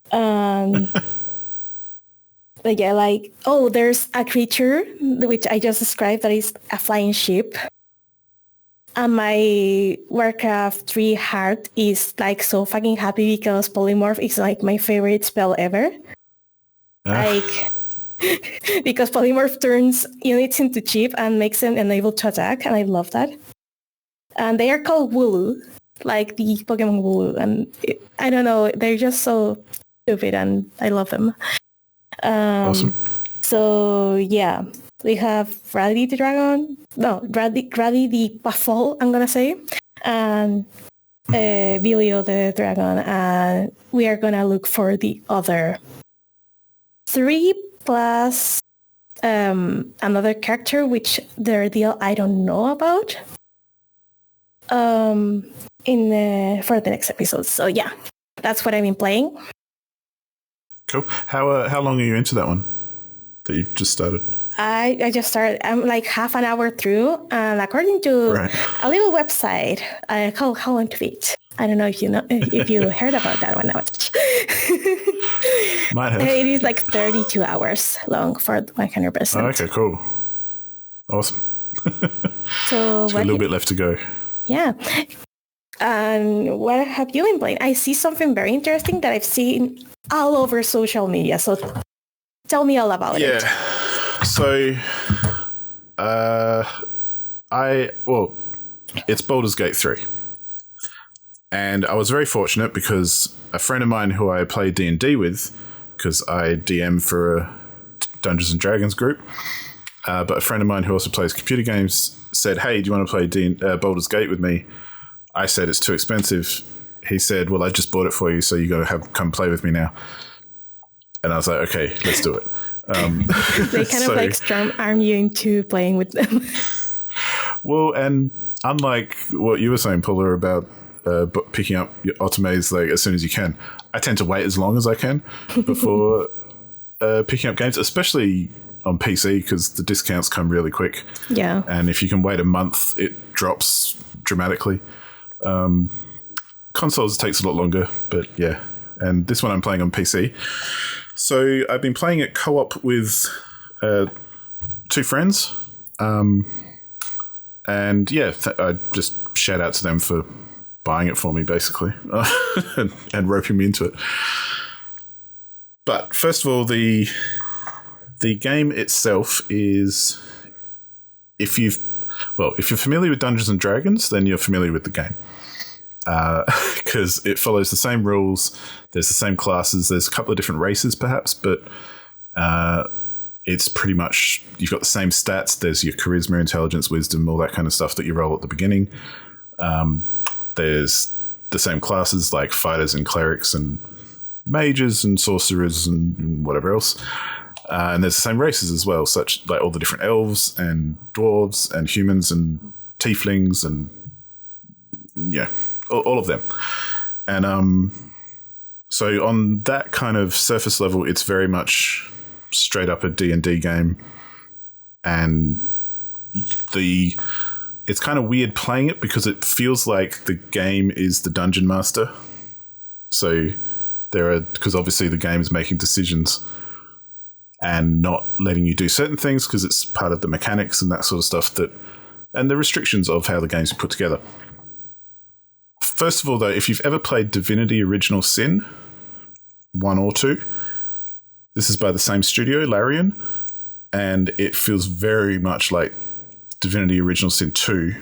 but yeah, like, oh, there's a creature which I just described that is a flying sheep. And my Warcraft 3 heart is like so fucking happy because Polymorph is like my favorite spell ever. Like, because Polymorph turns units into cheap and makes them unable to attack, and I love that. And they are called Wooloo, like the Pokemon Wooloo, and I don't know, they're just so stupid and I love them. Awesome. So yeah, we have Raddy the dragon, Raddy the Puffle, I'm gonna say, and Vilio the dragon, and we are gonna look for the other 3 plus another character, which their deal I don't know about, for the next episode. So yeah, that's what I've been playing. Cool. How long are you into that one that you've just started? I just started. I'm like half an hour through, and according to a little website called HLTB. I don't know if you know, if you heard about that one. Might have. It is like 32 hours long for 100%. Oh, okay, cool. Awesome. So a little bit left to go. Yeah. And what have you been playing? I see something very interesting that I've seen all over social media. So Tell me all about it. Yeah. So, it's Baldur's Gate 3. And I was very fortunate because a friend of mine who I play D&D with, because I DM for a Dungeons and Dragons group, but a friend of mine who also plays computer games said, hey, do you want to play Baldur's Gate with me? I said, it's too expensive. He said, well, I just bought it for you, so you got to come play with me now. And I was like, okay, let's do it. They kind of like strong arm you into playing with them. Well, and unlike what you were saying, Paula, about picking up your Otomes like as soon as you can, I tend to wait as long as I can before picking up games, especially on PC, because the discounts come really quick. Yeah. And if you can wait a month, it drops dramatically. Consoles takes a lot longer, but yeah. And this one I'm playing on PC. So I've been playing it co-op with two friends. And yeah, I just shout out to them for buying it for me, basically, and roping me into it. But first of all, the game itself is, if you're familiar with Dungeons and Dragons, then you're familiar with the game. Because it follows the same rules, there's the same classes, there's a couple of different races perhaps, but it's pretty much, you've got the same stats. There's your charisma, intelligence, wisdom, all that kind of stuff that you roll at the beginning. There's the same classes like fighters and clerics and mages and sorcerers and whatever else. And there's the same races as well, such like all the different elves and dwarves and humans and tieflings and yeah, all of them. And so on that kind of surface level, it's very much straight up a D&D game. And it's kind of weird playing it because it feels like the game is the dungeon master. So because obviously the game is making decisions and not letting you do certain things because it's part of the mechanics and that sort of stuff, and the restrictions of how the games are put together. First of all, though, if you've ever played Divinity Original Sin 1 or 2, this is by the same studio, Larian, and it feels very much like Divinity Original Sin 2,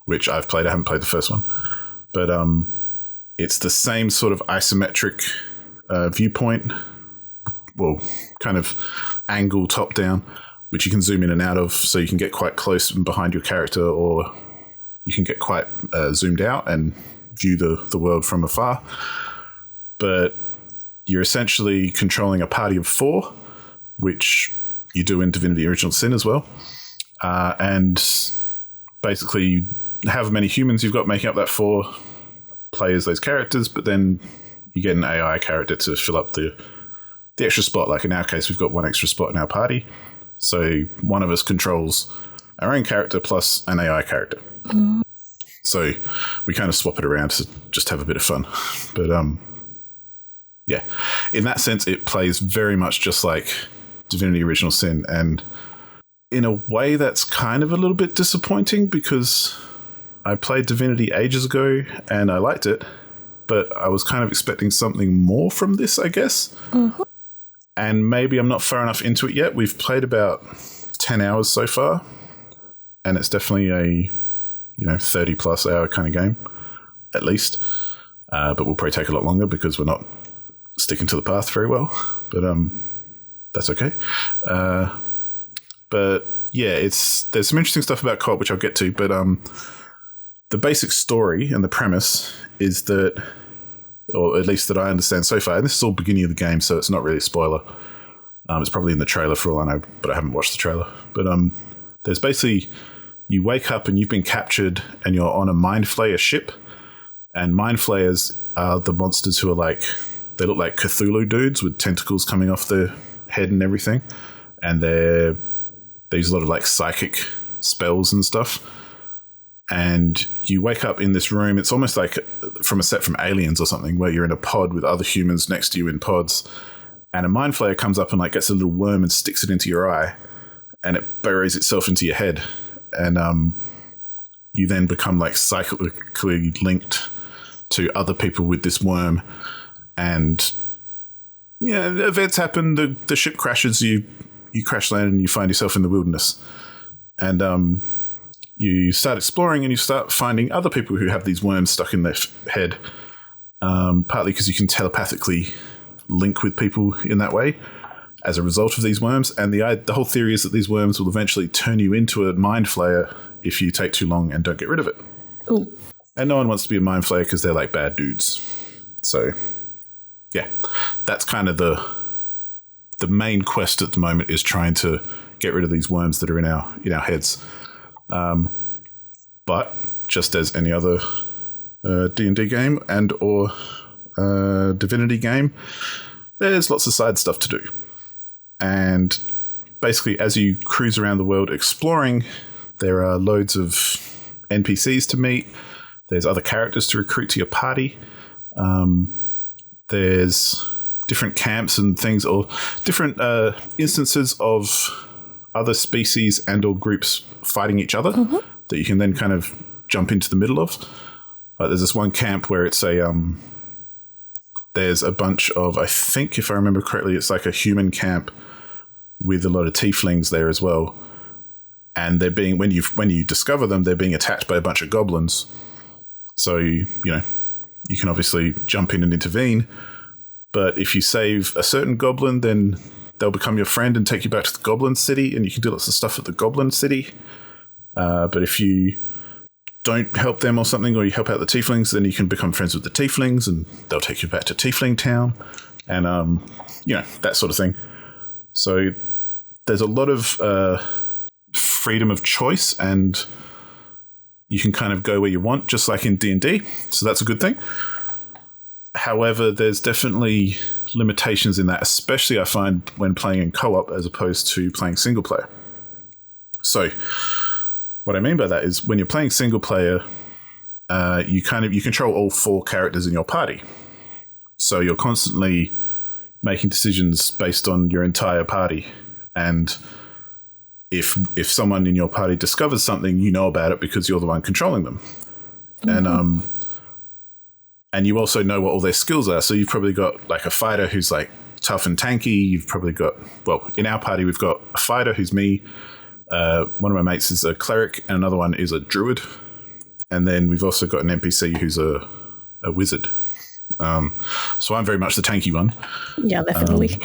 which I've played. I haven't played the first one. But it's the same sort of isometric viewpoint, well, kind of angle top-down, which you can zoom in and out of, so you can get quite close and behind your character, or you can get quite zoomed out and view the world from afar. But you're essentially controlling a party of 4, which you do in Divinity Original Sin as well. And basically you have many humans you've got making up that 4, play as those characters, but then you get an AI character to fill up the extra spot. Like in our case, we've got 1 extra spot in our party. So one of us controls our own character plus an AI character. Mm. So we kind of swap it around to just have a bit of fun. But yeah, in that sense, it plays very much just like Divinity Original Sin. And in a way, that's kind of a little bit disappointing because I played Divinity ages ago and I liked it, but I was kind of expecting something more from this, I guess. Mm-hmm. And maybe I'm not far enough into it yet. We've played about 10 hours so far, and it's definitely a 30 plus hour kind of game, at least. But we'll probably take a lot longer because we're not sticking to the path very well. But that's okay. But yeah, there's some interesting stuff about co-op, which I'll get to. But the basic story and the premise is that, or at least that I understand so far, and this is all beginning of the game, so it's not really a spoiler. It's probably in the trailer for all I know, but I haven't watched the trailer. But there's basically, you wake up and you've been captured and you're on a Mind Flayer ship. And Mind Flayers are the monsters who are they look like Cthulhu dudes with tentacles coming off their head and everything. And they use a lot of psychic spells and stuff. And you wake up in this room. It's almost like from a set from Aliens or something, where you're in a pod with other humans next to you in pods. And a Mind Flayer comes up and gets a little worm and sticks it into your eye. And it buries itself into your head. And you then become cyclically linked to other people with this worm. And Yeah, events happen. The ship crashes. You crash land and you find yourself in the wilderness, and you start exploring and you start finding other people who have these worms stuck in their head. Partly because you can telepathically link with people in that way as a result of these worms, and the whole theory is that these worms will eventually turn you into a mind flayer if you take too long and don't get rid of it. Ooh. And no one wants to be a mind flayer because they're like bad dudes. So, yeah, that's kind of the main quest at the moment, is trying to get rid of these worms that are in our heads. But just as any other D&D game and or Divinity game, there's lots of side stuff to do. And basically, as you cruise around the world exploring, there are loads of NPCs to meet. There's other characters to recruit to your party. There's different camps and things, or different instances of other species and or groups fighting each other that you can then kind of jump into the middle of. There's this one camp where it's there's a bunch of, I think if I remember correctly, it's like a human camp with a lot of tieflings there as well. And they're being, when you discover them, they're being attacked by a bunch of goblins. So, you can obviously jump in and intervene. But if you save a certain goblin, then they'll become your friend and take you back to the goblin city, and you can do lots of stuff at the goblin city. But if you don't help them or something, or you help out the tieflings, then you can become friends with the tieflings, and they'll take you back to Tiefling Town, and that sort of thing. So there's a lot of freedom of choice, and you can kind of go where you want, just like in D&D. So that's a good thing. However, there's definitely limitations in that, especially I find when playing in co-op as opposed to playing single player. So what I mean by that is when you're playing single player, you control all 4 characters in your party. So you're constantly making decisions based on your entire party. And if someone in your party discovers something, you know about it because you're the one controlling them. Mm-hmm. And you also know what all their skills are. So you've probably got like a fighter who's like tough and tanky. You've probably got, well, in our party, we've got a fighter who's me. One of my mates is a cleric and another one is a druid. And then we've also got an NPC who's a wizard. So I'm very much the tanky one. Yeah, definitely.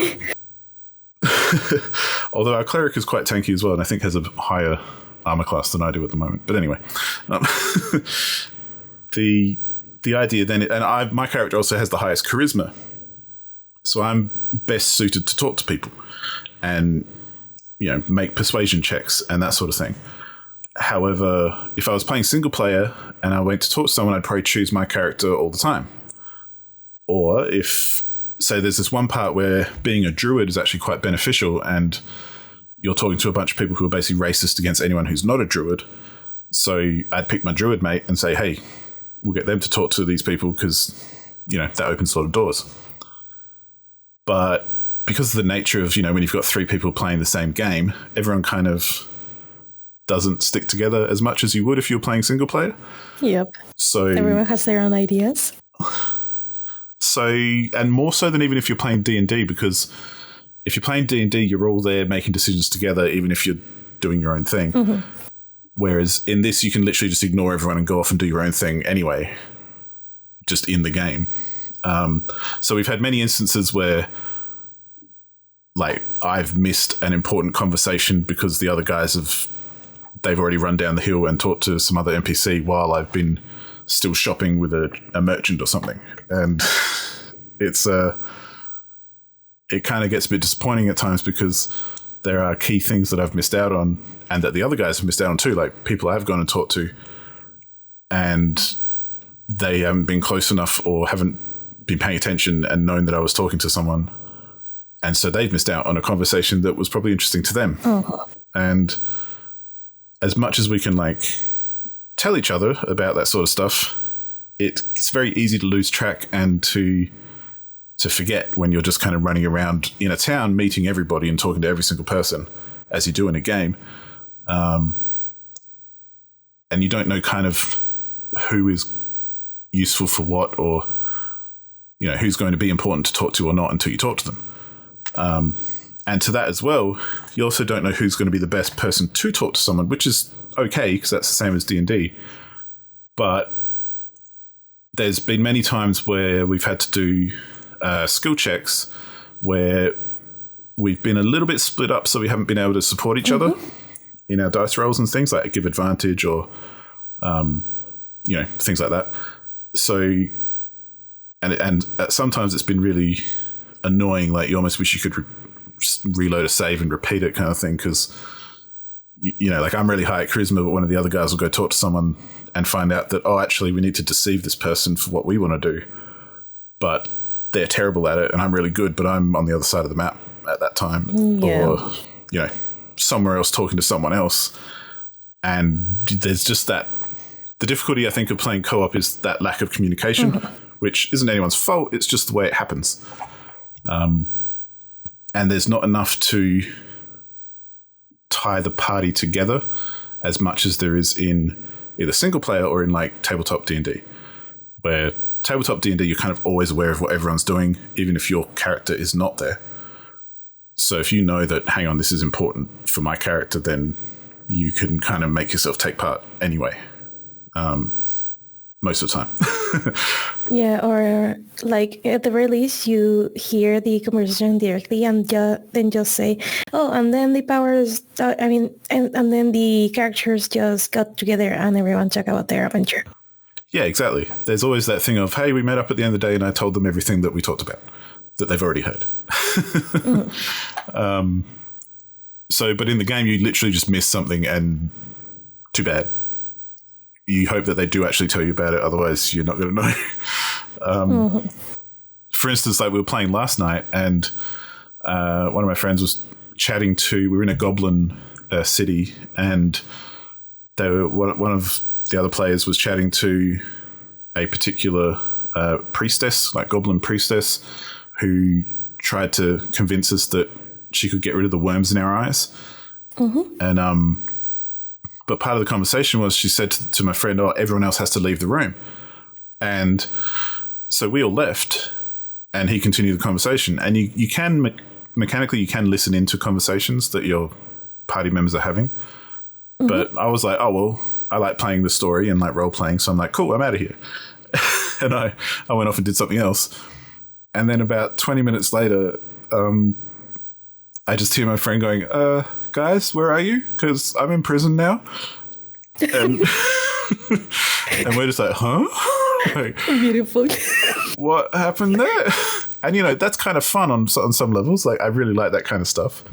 Although our cleric is quite tanky as well, and I think has a higher armor class than I do at the moment. But anyway, the idea then, and my character also has the highest charisma, so I'm best suited to talk to people and make persuasion checks and that sort of thing. However, if I was playing single player and I went to talk to someone, I'd probably choose my character all the time. Or if, say, there's this one part where being a druid is actually quite beneficial and you're talking to a bunch of people who are basically racist against anyone who's not a druid. So I'd pick my druid mate and say, hey, we'll get them to talk to these people because, that opens sort of doors. But because of the nature of, when you've got 3 people playing the same game, everyone kind of doesn't stick together as much as you would if you were playing single player. Yep. So everyone has their own ideas. So, and more so than even if you're playing D&D, because if you're playing D&D, you're all there making decisions together, even if you're doing your own thing. Mm-hmm. Whereas in this, you can literally just ignore everyone and go off and do your own thing anyway, just in the game. So we've had many instances where, like, I've missed an important conversation because the other guys they've already run down the hill and talked to some other NPC while I've been still shopping with a merchant or something. And it kind of gets a bit disappointing at times because there are key things that I've missed out on and that the other guys have missed out on too, like people I've gone and talked to and they haven't been close enough or haven't been paying attention and known that I was talking to someone. And so they've missed out on a conversation that was probably interesting to them. Oh. And as much as we can tell each other about that sort of stuff, it's very easy to lose track and to forget when you're just kind of running around in a town, meeting everybody and talking to every single person as you do in a game. And you don't know kind of who is useful for what or, who's going to be important to talk to or not until you talk to them. And to that as well, you also don't know who's going to be the best person to talk to someone, which is okay because that's the same as D&D. But there's been many times where we've had to do skill checks where we've been a little bit split up, so we haven't been able to support each other in our dice rolls and things like give advantage or, things like that. So, and sometimes it's been really annoying. Like you almost wish you could reload a save and repeat it kind of thing. Cause like I'm really high at charisma, but one of the other guys will go talk to someone and find out that, actually we need to deceive this person for what we want to do. But they're terrible at it and I'm really good, but I'm on the other side of the map at that time or, somewhere else talking to someone else. And there's just that, the difficulty I think of playing co-op is that lack of communication, which isn't anyone's fault. It's just the way it happens. And there's not enough to tie the party together as much as there is in either single player or in like tabletop D&D, where tabletop D&D, you're kind of always aware of what everyone's doing, even if your character is not there. So if you know that, hang on, this is important for my character, then you can kind of make yourself take part anyway. Most of the time. Yeah, or like at the very least, you hear the conversation directly and then just say, and then the powers, and then the characters just got together and everyone talk about their adventure. Yeah, exactly. There's always that thing of, hey, we met up at the end of the day and I told them everything that we talked about that they've already heard. But in the game, you literally just miss something and too bad. You hope that they do actually tell you about it. Otherwise, you're not going to know. For instance, like we were playing last night and one of my friends was chatting we were in a goblin city and one of the other players was chatting to a particular priestess, like goblin priestess, who tried to convince us that she could get rid of the worms in our eyes. And but part of the conversation was she said to my friend, everyone else has to leave the room. And so we all left and he continued the conversation. And you can, mechanically, you can listen into conversations that your party members are having. But I was like, I like playing the story and like role playing. So I'm like, cool, I'm out of here. And I went off and did something else. And then about 20 minutes later, I just hear my friend going, guys, where are you? Because I'm in prison now. And, and we're just like, huh? Like, beautiful. What happened there? And, that's kind of fun on some levels. Like, I really like that kind of stuff.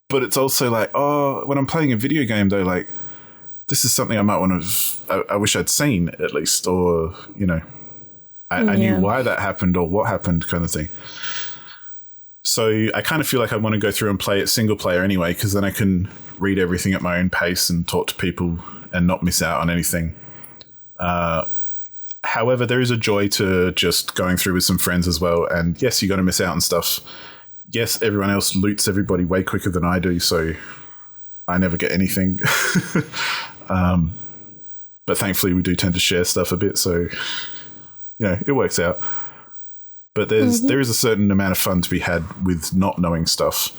But it's also like, when I'm playing a video game, though, like, this is something I might want to, I wish I'd seen at least, or, I knew why that happened or what happened kind of thing. So I kind of feel like I want to go through and play it single player anyway, because then I can read everything at my own pace and talk to people and not miss out on anything. However, there is a joy to just going through with some friends as well. And yes, you're going to miss out on stuff. Yes, everyone else loots everybody way quicker than I do, so I never get anything. But thankfully we do tend to share stuff a bit, so it works out. But there is a certain amount of fun to be had with not knowing stuff.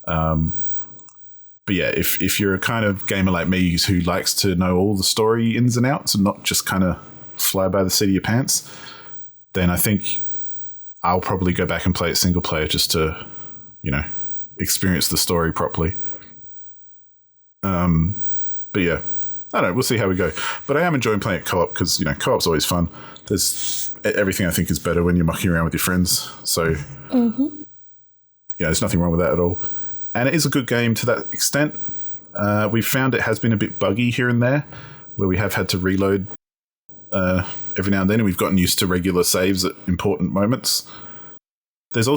But yeah, if you're a kind of gamer like me who likes to know all the story ins and outs and not just kind of fly by the seat of your pants, then I think I'll probably go back and play it single player just to, experience the story properly. But yeah, I don't know. We'll see how we go. But I am enjoying playing it co-op because, co-op's always fun. There's everything I think is better when you're mucking around with your friends. So, there's nothing wrong with that at all. And it is a good game to that extent. We've found it has been a bit buggy here and there, where we have had to reload every now and then, and we've gotten used to regular saves at important moments. There's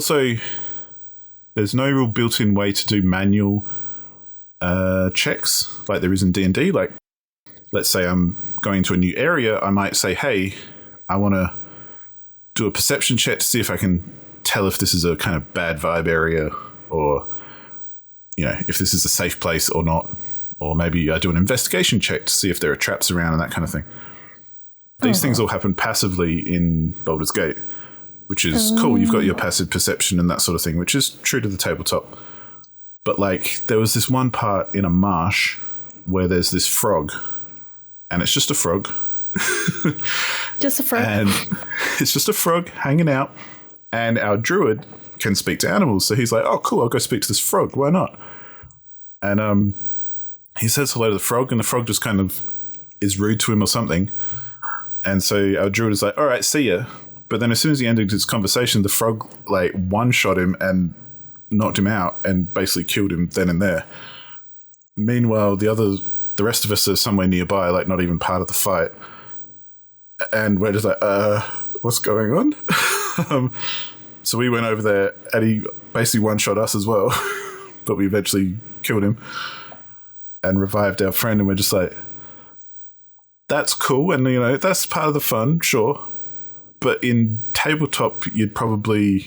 no real built-in way to do manual checks like there is in D&D. Like, let's say I'm going to a new area, I might say, hey, I want to do a perception check to see if I can tell if this is a kind of bad vibe area or, if this is a safe place or not. Or maybe I do an investigation check to see if there are traps around and that kind of thing. These things all happen passively in Baldur's Gate. which is cool. You've got your passive perception and that sort of thing, which is true to the tabletop. But like there was this one part in a marsh where there's this frog, and it's just a frog. Just a frog. And it's just a frog hanging out, and our druid can speak to animals. So he's like, oh, cool, I'll go speak to this frog. Why not? And he says hello to the frog, and the frog just kind of is rude to him or something. And so our druid is like, all right, see ya. But then as soon as he ended his conversation, the frog like one-shot him and knocked him out and basically killed him then and there. Meanwhile, the rest of us are somewhere nearby, like not even part of the fight. And we're just like, what's going on? So we went over there and he basically one-shot us as well. But we eventually killed him and revived our friend. And we're just like, that's cool. And, you know, that's part of the fun, sure. But in tabletop, you'd probably,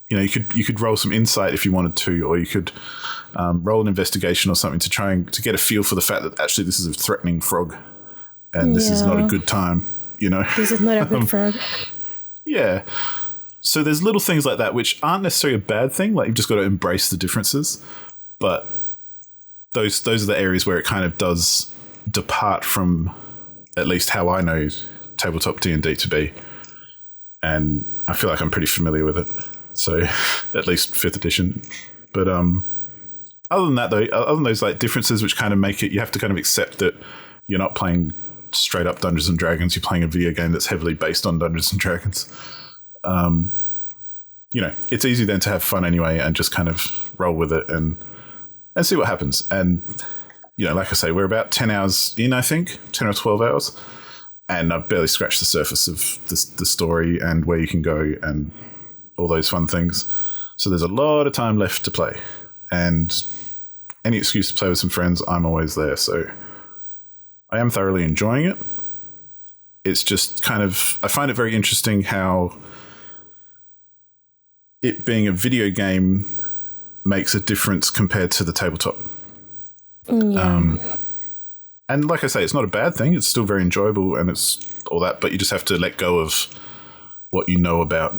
you know, you could roll some insight if you wanted to, or you could roll an investigation or something to try and to get a feel for the fact that actually this is a threatening frog. And this is not a good time, you know. This is not a good frog. Yeah. So there's little things like that which aren't necessarily a bad thing. Like you've just got to embrace the differences. But those are the areas where it kind of does depart from at least how I know tabletop D&D to be. And I feel like I'm pretty familiar with it. So at least 5th edition. But other than that, though, other than those like differences which kind of make it, you have to kind of accept that you're not playing straight up Dungeons and Dragons. You're playing a video game that's heavily based on Dungeons and Dragons. You know, it's easy then to have fun anyway and just kind of roll with it and see what happens. And, you know, like I say, we're about 10 hours in, I think, 10 or 12 hours. And I've barely scratched the surface of the story and where you can go and all those fun things. So there's a lot of time left to play. And any excuse to play with some friends, I'm always there. So I am thoroughly enjoying it. It's just kind of, I find it very interesting how it being a video game makes a difference compared to the tabletop. Yeah. And like I say, it's not a bad thing. It's still very enjoyable and it's all that, but you just have to let go of what you know about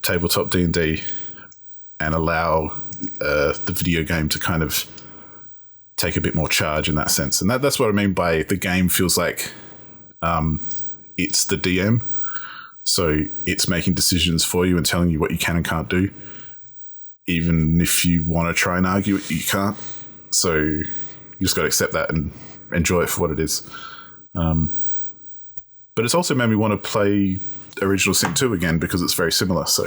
tabletop D&D and allow the video game to kind of take a bit more charge in that sense. And that's what I mean by the game feels like it's the DM. So it's making decisions for you and telling you what you can and can't do. Even if you want to try and argue it, you can't. So you just got to accept that and enjoy it for what it is. But it's also made me want to play Original Sin 2 again because it's very similar. So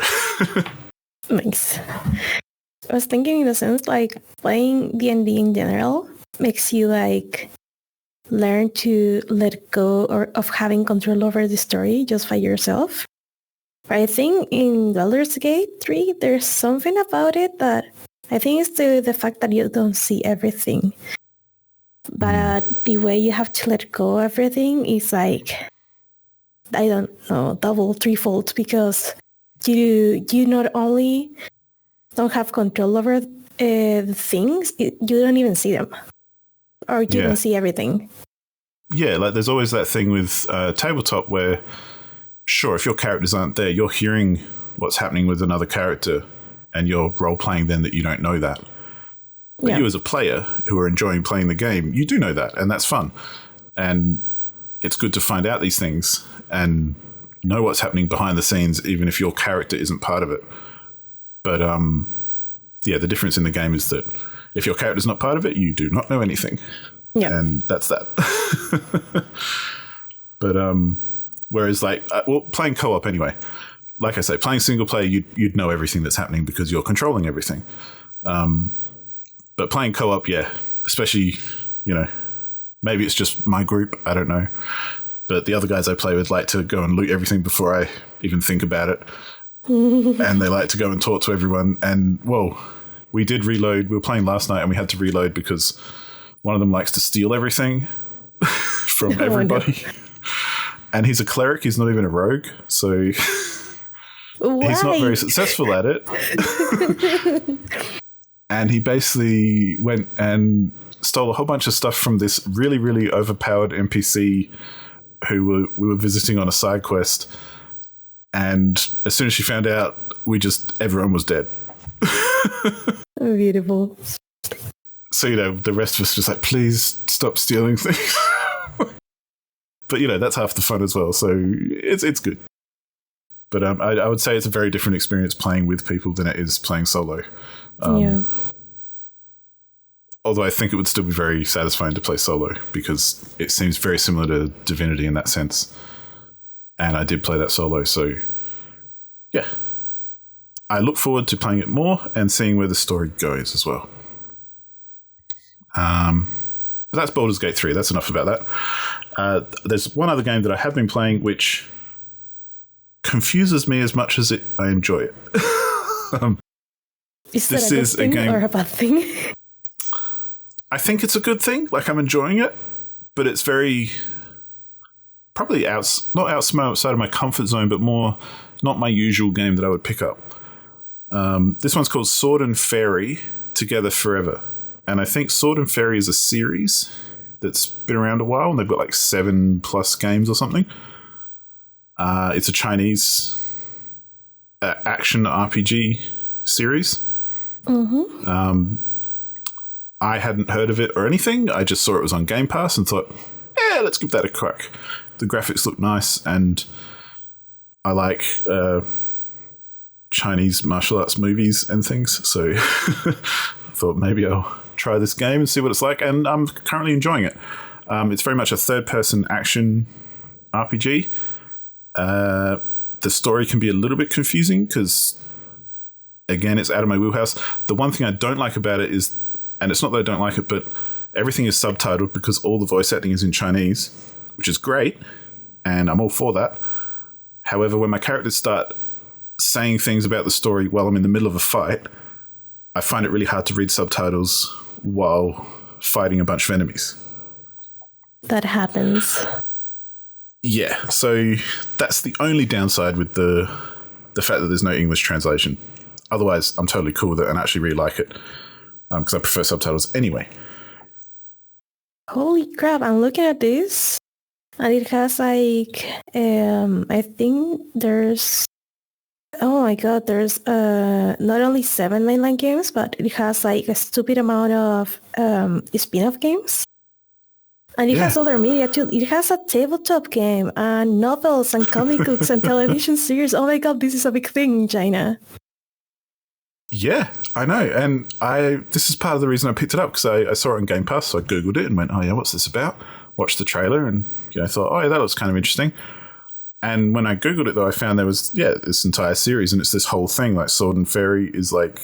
Nice. I was thinking in a sense like playing D&D in general makes you like learn to let go of having control over the story just by yourself. But I think in Baldur's Gate 3, there's something about it that I think it's the fact that you don't see everything. But the way you have to let go of everything is like, I don't know, double, threefold, because you not only don't have control over the things, you don't even see them. Or you don't see everything. Yeah, like there's always that thing with tabletop where, sure, if your characters aren't there, you're hearing what's happening with another character and you're role-playing then that you don't know that. But you as a player who are enjoying playing the game, you do know that, and that's fun. And it's good to find out these things and know what's happening behind the scenes, even if your character isn't part of it. But, the difference in the game is that if your character's not part of it, you do not know anything. Yeah. And that's that. But whereas like, playing co-op anyway, like I say, playing single player, you'd know everything that's happening because you're controlling everything. But playing co-op, especially, you know, maybe it's just my group, I don't know. But the other guys I play with like to go and loot everything before I even think about it. And they like to go and talk to everyone. And, we did reload. We were playing last night and we had to reload because one of them likes to steal everything from everybody. No. And he's a cleric. He's not even a rogue. So he's not very successful at it. And he basically went and stole a whole bunch of stuff from this really, really overpowered NPC who we were visiting on a side quest. And as soon as she found out, everyone was dead. Beautiful. So, the rest of us just like, please stop stealing things. But, that's half the fun as well. So it's good. But I would say it's a very different experience playing with people than it is playing solo. Yeah. Although I think it would still be very satisfying to play solo because it seems very similar to Divinity in that sense. And I did play that solo, so yeah. I look forward to playing it more and seeing where the story goes as well. But that's Baldur's Gate 3. That's enough about that. There's one other game that I have been playing which confuses me as much as I enjoy it. Is that a good thing or a bad thing? I think it's a good thing. Like, I'm enjoying it, but it's very probably not outside of my comfort zone, but more not my usual game that I would pick up. This one's called Sword and Fairy Together Forever. And I think Sword and Fairy is a series that's been around a while, and they've got like 7+ games or something. It's a Chinese action RPG series. Mm-hmm. I hadn't heard of it or anything. I just saw it was on Game Pass and thought, let's give that a crack. The graphics look nice, and I like Chinese martial arts movies and things. So I thought maybe I'll try this game and see what it's like. And I'm currently enjoying it. It's very much a third-person action RPG. The story can be a little bit confusing because, again, it's out of my wheelhouse. The one thing I don't like about it is, and it's not that I don't like it, but everything is subtitled because all the voice acting is in Chinese, which is great, and I'm all for that. However, when my characters start saying things about the story while I'm in the middle of a fight, I find it really hard to read subtitles while fighting a bunch of enemies. That happens. Yeah, so that's the only downside with the fact that there's no English translation. Otherwise, I'm totally cool with it and actually really like it because I prefer subtitles anyway. Holy crap, I'm looking at this and it has like, I think there's, oh my god, there's not only 7 mainline games, but it has like a stupid amount of spin-off games. And it has other media too. It has a tabletop game and novels and comic books and television series. Oh my god, this is a big thing in China. Yeah, I know. And this is part of the reason I picked it up because I saw it on Game Pass, so I Googled it and went, oh yeah, what's this about? Watched the trailer and thought, oh yeah, that looks kind of interesting. And when I Googled it though, I found there was, this entire series and it's this whole thing. Like Sword and Fairy is like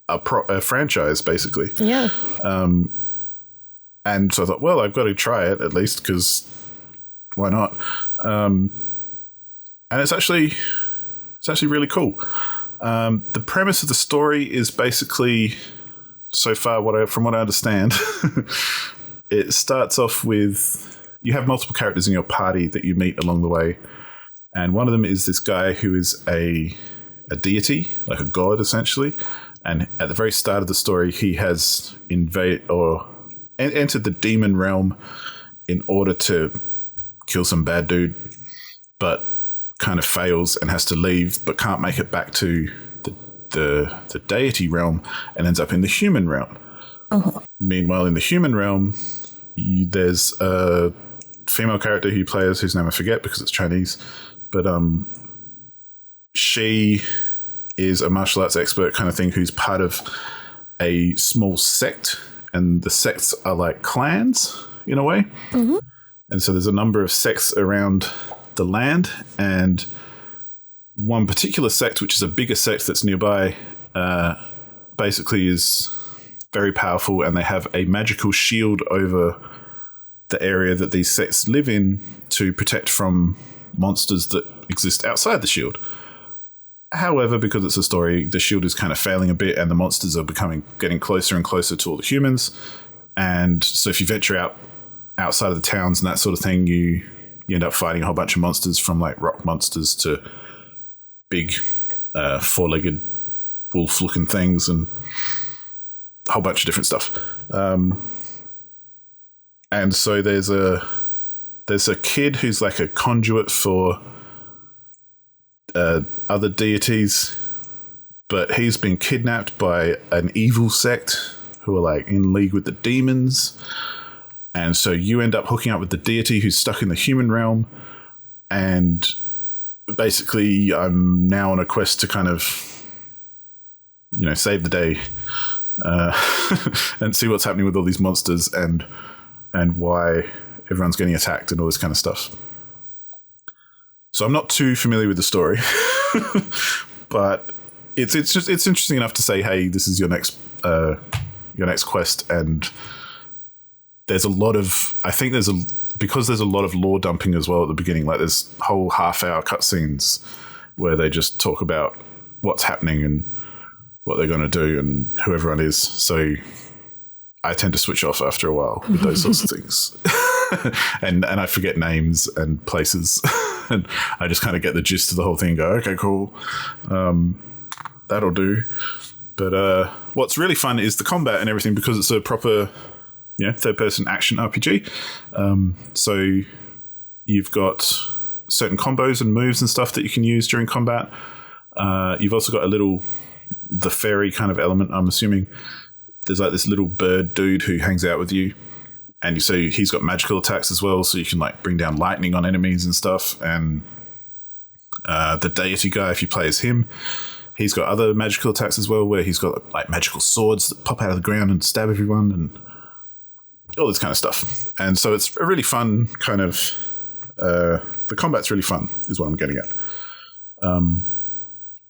a franchise basically. Yeah. And so I thought, well, I've got to try it at least because why not? And it's actually really cool. The premise of the story is basically, so far, from what I understand, it starts off with you have multiple characters in your party that you meet along the way, and one of them is this guy who is a deity, like a god, essentially. And at the very start of the story, he has entered the demon realm in order to kill some bad dude, but kind of fails and has to leave, but can't make it back to the deity realm and ends up in the human realm. Uh-huh. Meanwhile, in the human realm, there's a female character who plays, whose name I forget because it's Chinese, but she is a martial arts expert kind of thing who's part of a small sect, and the sects are like clans in a way. Mm-hmm. And so there's a number of sects around the land, and one particular sect, which is a bigger sect that's nearby, basically is very powerful, and they have a magical shield over the area that these sects live in to protect from monsters that exist outside the shield. However, because it's a story, the shield is kind of failing a bit and the monsters are getting closer and closer to all the humans. And so if you venture outside of the towns and that sort of thing, you end up fighting a whole bunch of monsters, from like rock monsters to big 4-legged wolf-looking things and a whole bunch of different stuff. And so there's a kid who's like a conduit for other deities, but he's been kidnapped by an evil sect who are like in league with the demons. And so you end up hooking up with the deity who's stuck in the human realm. And basically I'm now on a quest to kind of, save the day and see what's happening with all these monsters and why everyone's getting attacked and all this kind of stuff. So I'm not too familiar with the story, but it's interesting enough to say, hey, this is your next quest, and there's a lot of because there's a lot of lore dumping as well at the beginning. Like there's whole half-hour cutscenes where they just talk about what's happening and what they're going to do and who everyone is. So I tend to switch off after a while with those sorts of things, and I forget names and places, and I just kind of get the gist of the whole thing and go, okay, cool, that'll do. But what's really fun is the combat and everything, because it's a proper third-person action RPG. So you've got certain combos and moves and stuff that you can use during combat. You've also got the fairy kind of element, I'm assuming. There's like this little bird dude who hangs out with you. And so he's got magical attacks as well, so you can like bring down lightning on enemies and stuff. And the deity guy, if you play as him, he's got other magical attacks as well, where he's got like magical swords that pop out of the ground and stab everyone and all this kind of stuff. And so it's a really fun kind of the combat's really fun is what I'm getting at.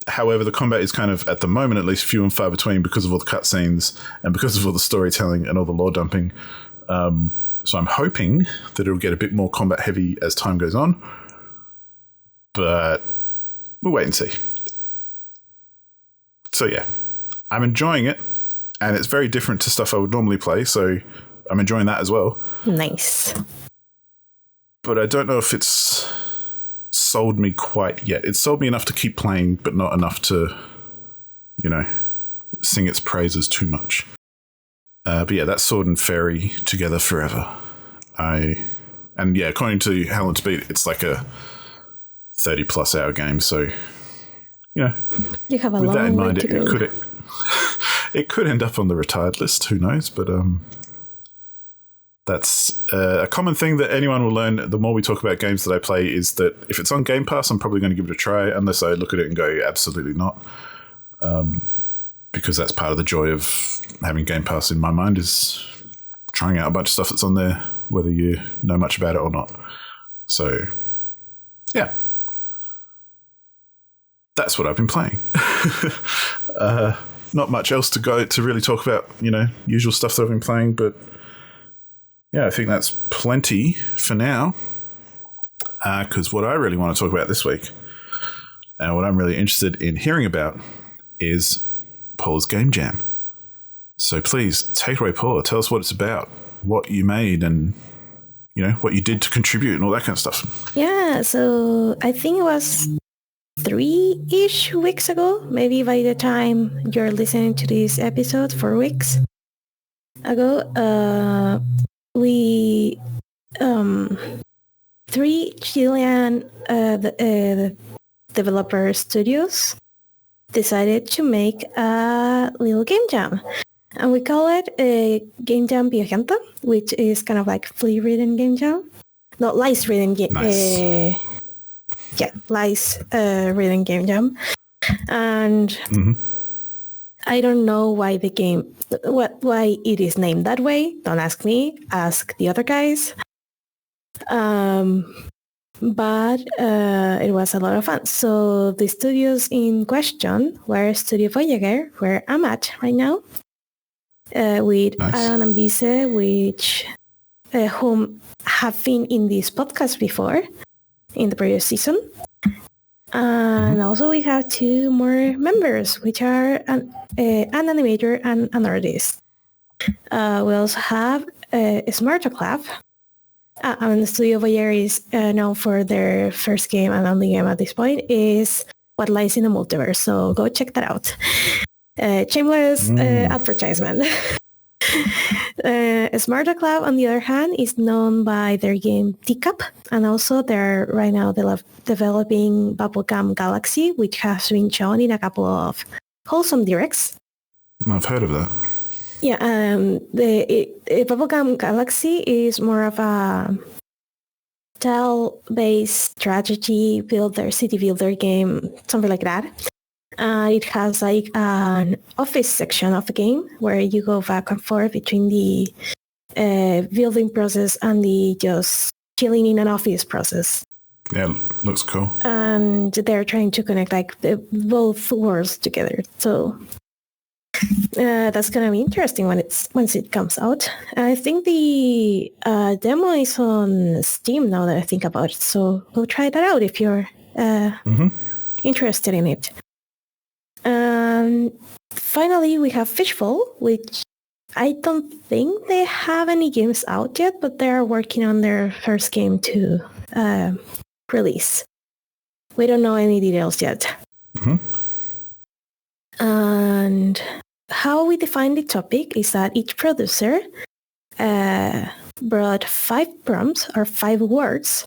However, the combat is kind of, at the moment at least, few and far between because of all the cutscenes and because of all the storytelling and all the lore dumping. So I'm hoping that it'll get a bit more combat heavy as time goes on, but we'll wait and see. So yeah, I'm enjoying it, and it's very different to stuff I would normally play, so I'm enjoying that as well. Nice. But I don't know if it's sold me quite yet. It's sold me enough to keep playing, but not enough to, sing its praises too much. But yeah, that's Sword and Fairy together forever. According to HLTB, it's like a 30+ hour game, so you have a long way to go. It could end up on the retired list, who knows, but that's a common thing that anyone will learn the more we talk about games that I play, is that if it's on Game Pass, I'm probably going to give it a try, unless I look at it and go, absolutely not. Because that's part of the joy of having Game Pass in my mind, is trying out a bunch of stuff that's on there, whether you know much about it or not. So, yeah. That's what I've been playing. Not much else to really talk about, usual stuff that I've been playing, but yeah, I think that's plenty for now. Because what I really want to talk about this week, and what I'm really interested in hearing about, is Paula's Game Jam. So please, take it away, Paula. Tell us what it's about, what you made, and, what you did to contribute and all that kind of stuff. Yeah, so I think it was 3-ish weeks ago, maybe by the time you're listening to this episode, 4 weeks ago, we 3 Chilean developer studios decided to make a little game jam, and we call it a Game Jam Viajante, which is kind of like flea reading game jam, not lice reading game. Nice. Lice reading game jam. And I don't know why why it is named that way. Don't ask me, ask the other guys. But it was a lot of fun. So the studios in question were Studio Voyager, where I'm at right now, with nice. Aaron and Bise, which whom have been in this podcast before in the previous season. And also we have 2 more members, which are an animator and an artist. We also have Smarter Club. And Studio Voyager is known for their first game and only game at this point is What Lies in the Multiverse. So go check that out. Shameless advertisement. Smarter Club, on the other hand, is known by their game Teacup, and also they're right now developing Bubblegum Galaxy, which has been shown in a couple of wholesome directs. I've heard of that. Yeah, the Bubblegum Galaxy is more of a tile-based strategy builder, city builder game, something like that. It has like an office section of the game where you go back and forth between the building process and the just chilling in an office process. Yeah, looks cool. And they're trying to connect like both worlds together. So that's gonna be interesting once it comes out. I think the demo is on Steam now that I think about it. So go try that out if you're interested in it. Finally, we have Fishbowl, which I don't think they have any games out yet, but they are working on their first game to release. We don't know any details yet. And how we define the topic is that each producer brought 5 prompts or 5 words.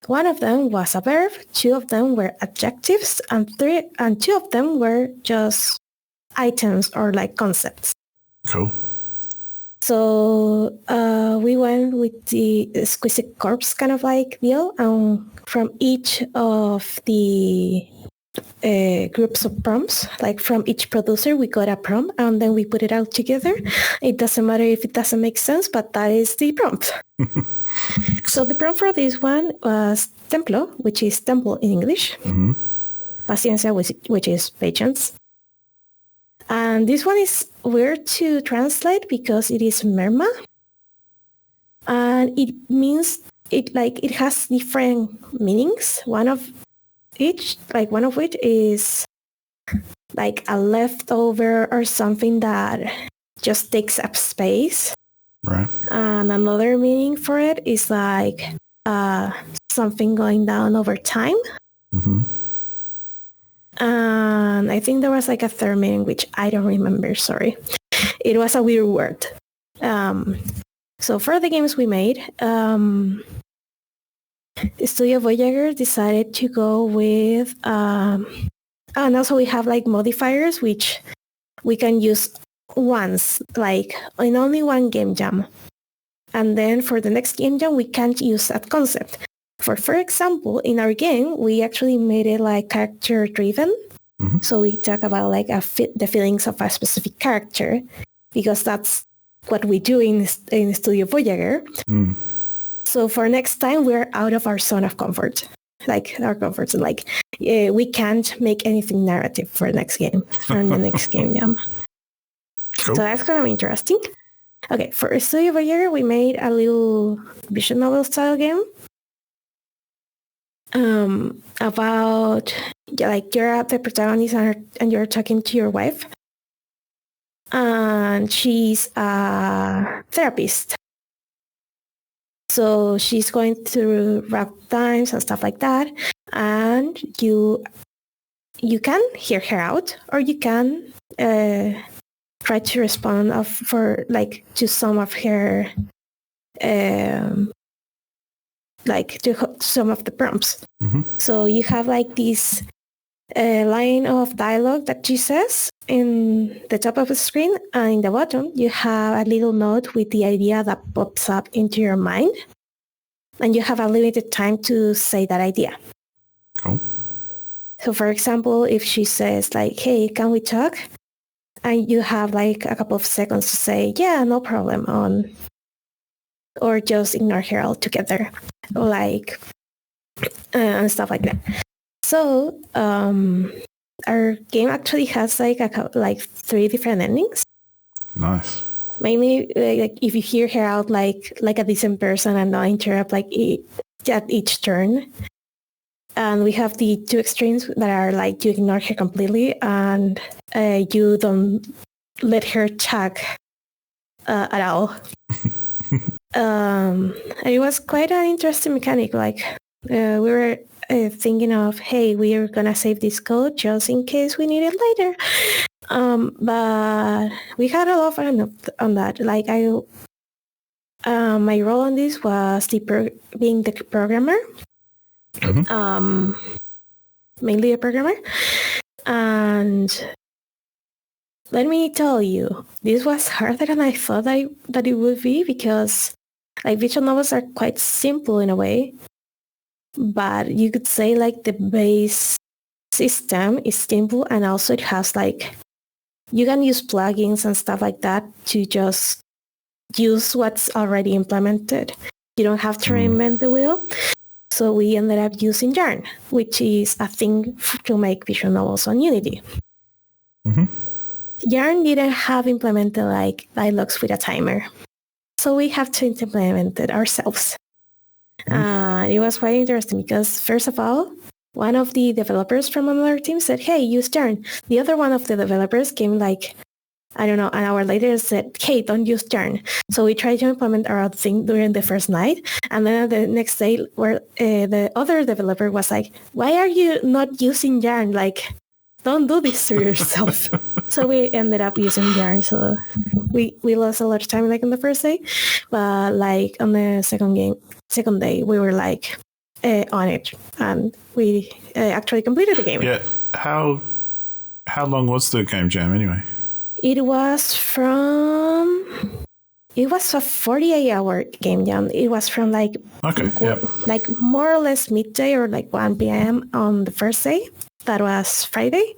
One of them was a verb, 2 of them were adjectives, and 2 of them were just items or like concepts. Cool. So we went with the exquisite corpse kind of like deal, and from each of the groups of prompts, like from each producer, we got a prompt, and then we put it out together. It doesn't matter if it doesn't make sense, but that is the prompt. So the prompt for this one was templo, which is temple in English. Paciencia, which is patience. And this one is weird to translate because it is merma. And it means it has different meanings. One of which is like a leftover or something that just takes up space. Right. And another meaning for it is like something going down over time. And I think there was like a third meaning, which I don't remember, sorry. It was a weird word. So for the games we made, Studio Voyager decided to go with, and also we have like modifiers, which we can use once, like in only one game jam. And then for the next game jam, we can't use that concept. For example, in our game, we actually made it like character driven. So we talk about like the feelings of a specific character, because that's what we do in Studio Voyager. So for next time, we're out of our zone of comfort. Like our comfort zone, like we can't make anything narrative for the next game, for the next game jam. Cool. So that's gonna be interesting. Okay, for Studio Voyager, we made a little visual novel style game. About like you're the protagonist and you're talking to your wife, and she's a therapist. So she's going through rough times and stuff like that, and you can hear her out, or you can try to respond to some of her to some of the prompts. So you have like this line of dialogue that she says in the top of the screen, and in the bottom you have a little note with the idea that pops up into your mind, and you have a limited time to say that idea. Cool. So for example, if she says like, hey, can we talk? And you have like a couple of seconds to say, yeah, no problem, or just ignore her altogether, like, and stuff like that. So our game actually has like 3 different endings. Nice. Mainly, like if you hear her out like a decent person and not interrupt at each turn. And we have the 2 extremes that are like you ignore her completely and you don't let her talk at all. And it was quite an interesting mechanic. Like we were thinking of, hey, we are gonna save this code just in case we need it later. But we had a lot of fun on that. Like my role on this was being the programmer, mainly a programmer. And let me tell you, this was harder than I thought that it would be, because like visual novels are quite simple in a way, but you could say like the base system is simple, and also it has like, you can use plugins and stuff like that to just use what's already implemented. You don't have to reinvent the wheel. So we ended up using Yarn, which is a thing to make visual novels on Unity. Yarn didn't have implemented like dialogues with a timer. So we have to implement it ourselves. It was quite interesting because, first of all, one of the developers from another team said, hey, use Yarn. The other one of the developers came like, I don't know, an hour later said, hey, don't use Yarn. So we tried to implement our thing during the first night. And then the next day, where the other developer was like, why are you not using Yarn? Like, don't do this to yourself. So we ended up using Yarn. So we lost a lot of time like on the first day. But like on the second day, we were like on it. And we actually completed the game. Yeah. How long was the game jam anyway? It was a 48-hour game jam. It was from like like more or less midday or like 1 p.m. on the first day. That was Friday.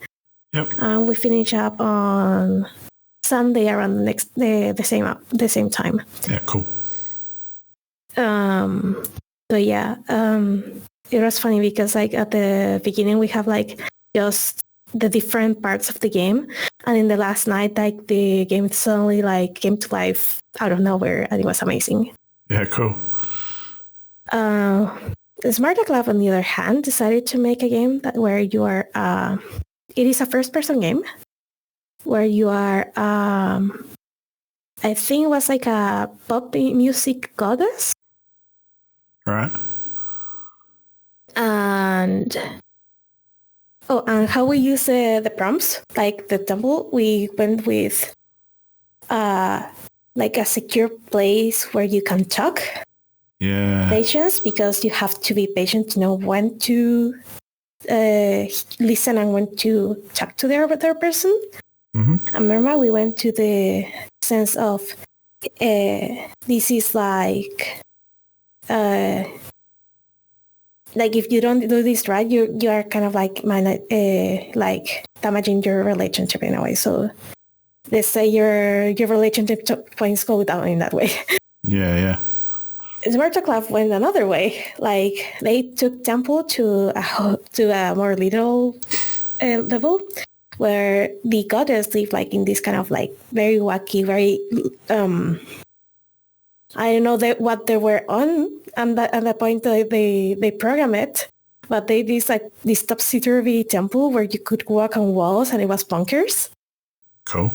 Yep. And we finished up on Sunday around the same time. Yeah, cool. So yeah, it was funny because like at the beginning we have like just the different parts of the game, and in the last night like the game suddenly like came to life out of nowhere, and it was amazing. Yeah, cool. Smarter Club, on the other hand, decided to make a game where you are it is a first-person game where you are I think it was like a pop music goddess. Right. And how we use the prompts, like the temple, we went with like a secure place where you can talk. Yeah. Patience, because you have to be patient to know when to listen and when to talk to the other person. And remember, we went to the sense of this is like if you don't do this right, you are kind of like damaging your relationship in a way. So let's say your relationship points go down in that way. Yeah. Smarter Club went another way. Like they took Temple to a more literal level, where the goddess lived like in this kind of like very wacky, very I don't know what they were on at the point that they program it, but they did like this topsy-turvy temple where you could walk on walls and it was bunkers. Cool.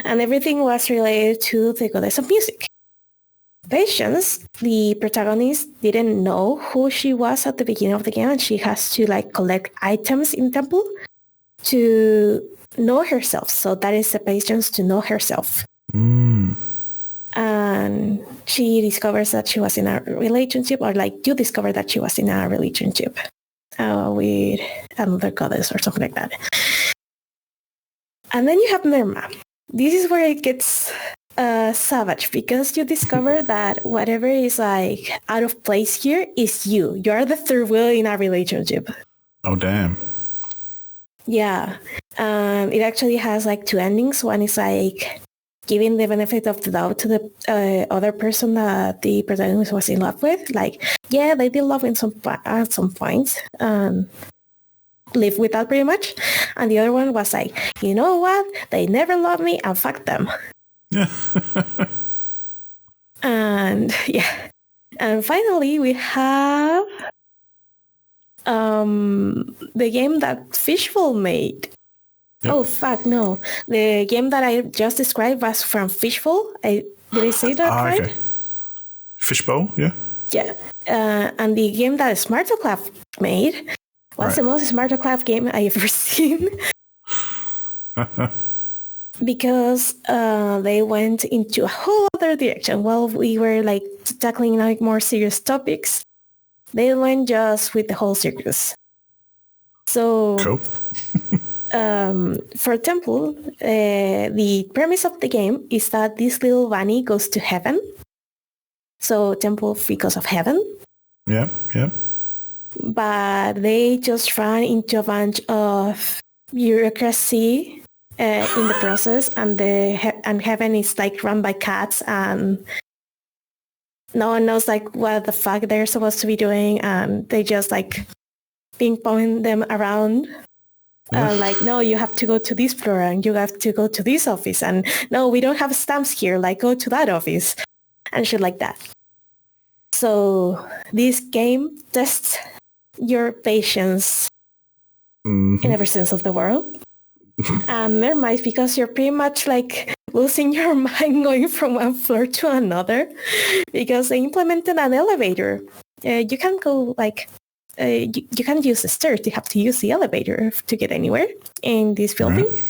And everything was related to the goddess of music. Patience, the protagonist, didn't know who she was at the beginning of the game, and she has to like collect items in temple to know herself. So that is the patience to know herself. And she discovers that she was in a relationship, or like you discover that she was in a relationship with another goddess or something like that. And then you have Nirma. This is where it gets savage, because you discover that whatever is like out of place here is you. You are the third wheel in a relationship. Oh, damn. Yeah. It actually has like two endings. One is like giving the benefit of the doubt to the other person that the protagonist was in love with. Like, yeah, they did love at some points. Live with that pretty much. And the other one was like, you know what? They never loved me, and fuck them. Yeah. And yeah. And finally we have the game that Fishbowl made. Yep. Oh fuck no. The game that I just described was from Fishbowl. Did I say that right? Okay. Fishbowl, yeah. Yeah. And the game that Smarter Club made was the most Smarter Club game I ever seen. because they went into a whole other direction. While we were like tackling like more serious topics, they went just with the whole circus. So Cool. for Temple, the premise of the game is that this little bunny goes to heaven. So Temple because of heaven. Yeah, yeah. But they just ran into a bunch of bureaucracy in the process, and and heaven is like run by cats, and no one knows like what the fuck they're supposed to be doing, and they just like ping pong them around. Like, no, you have to go to this floor, and you have to go to this office, and no, we don't have stamps here, like go to that office, and shit like that. So this game tests your patience in every sense of the word. And never mind, because you're pretty much like losing your mind going from one floor to another, because they implemented an elevator. You can't go like, you can't use the stairs. You have to use the elevator to get anywhere in this building. Right.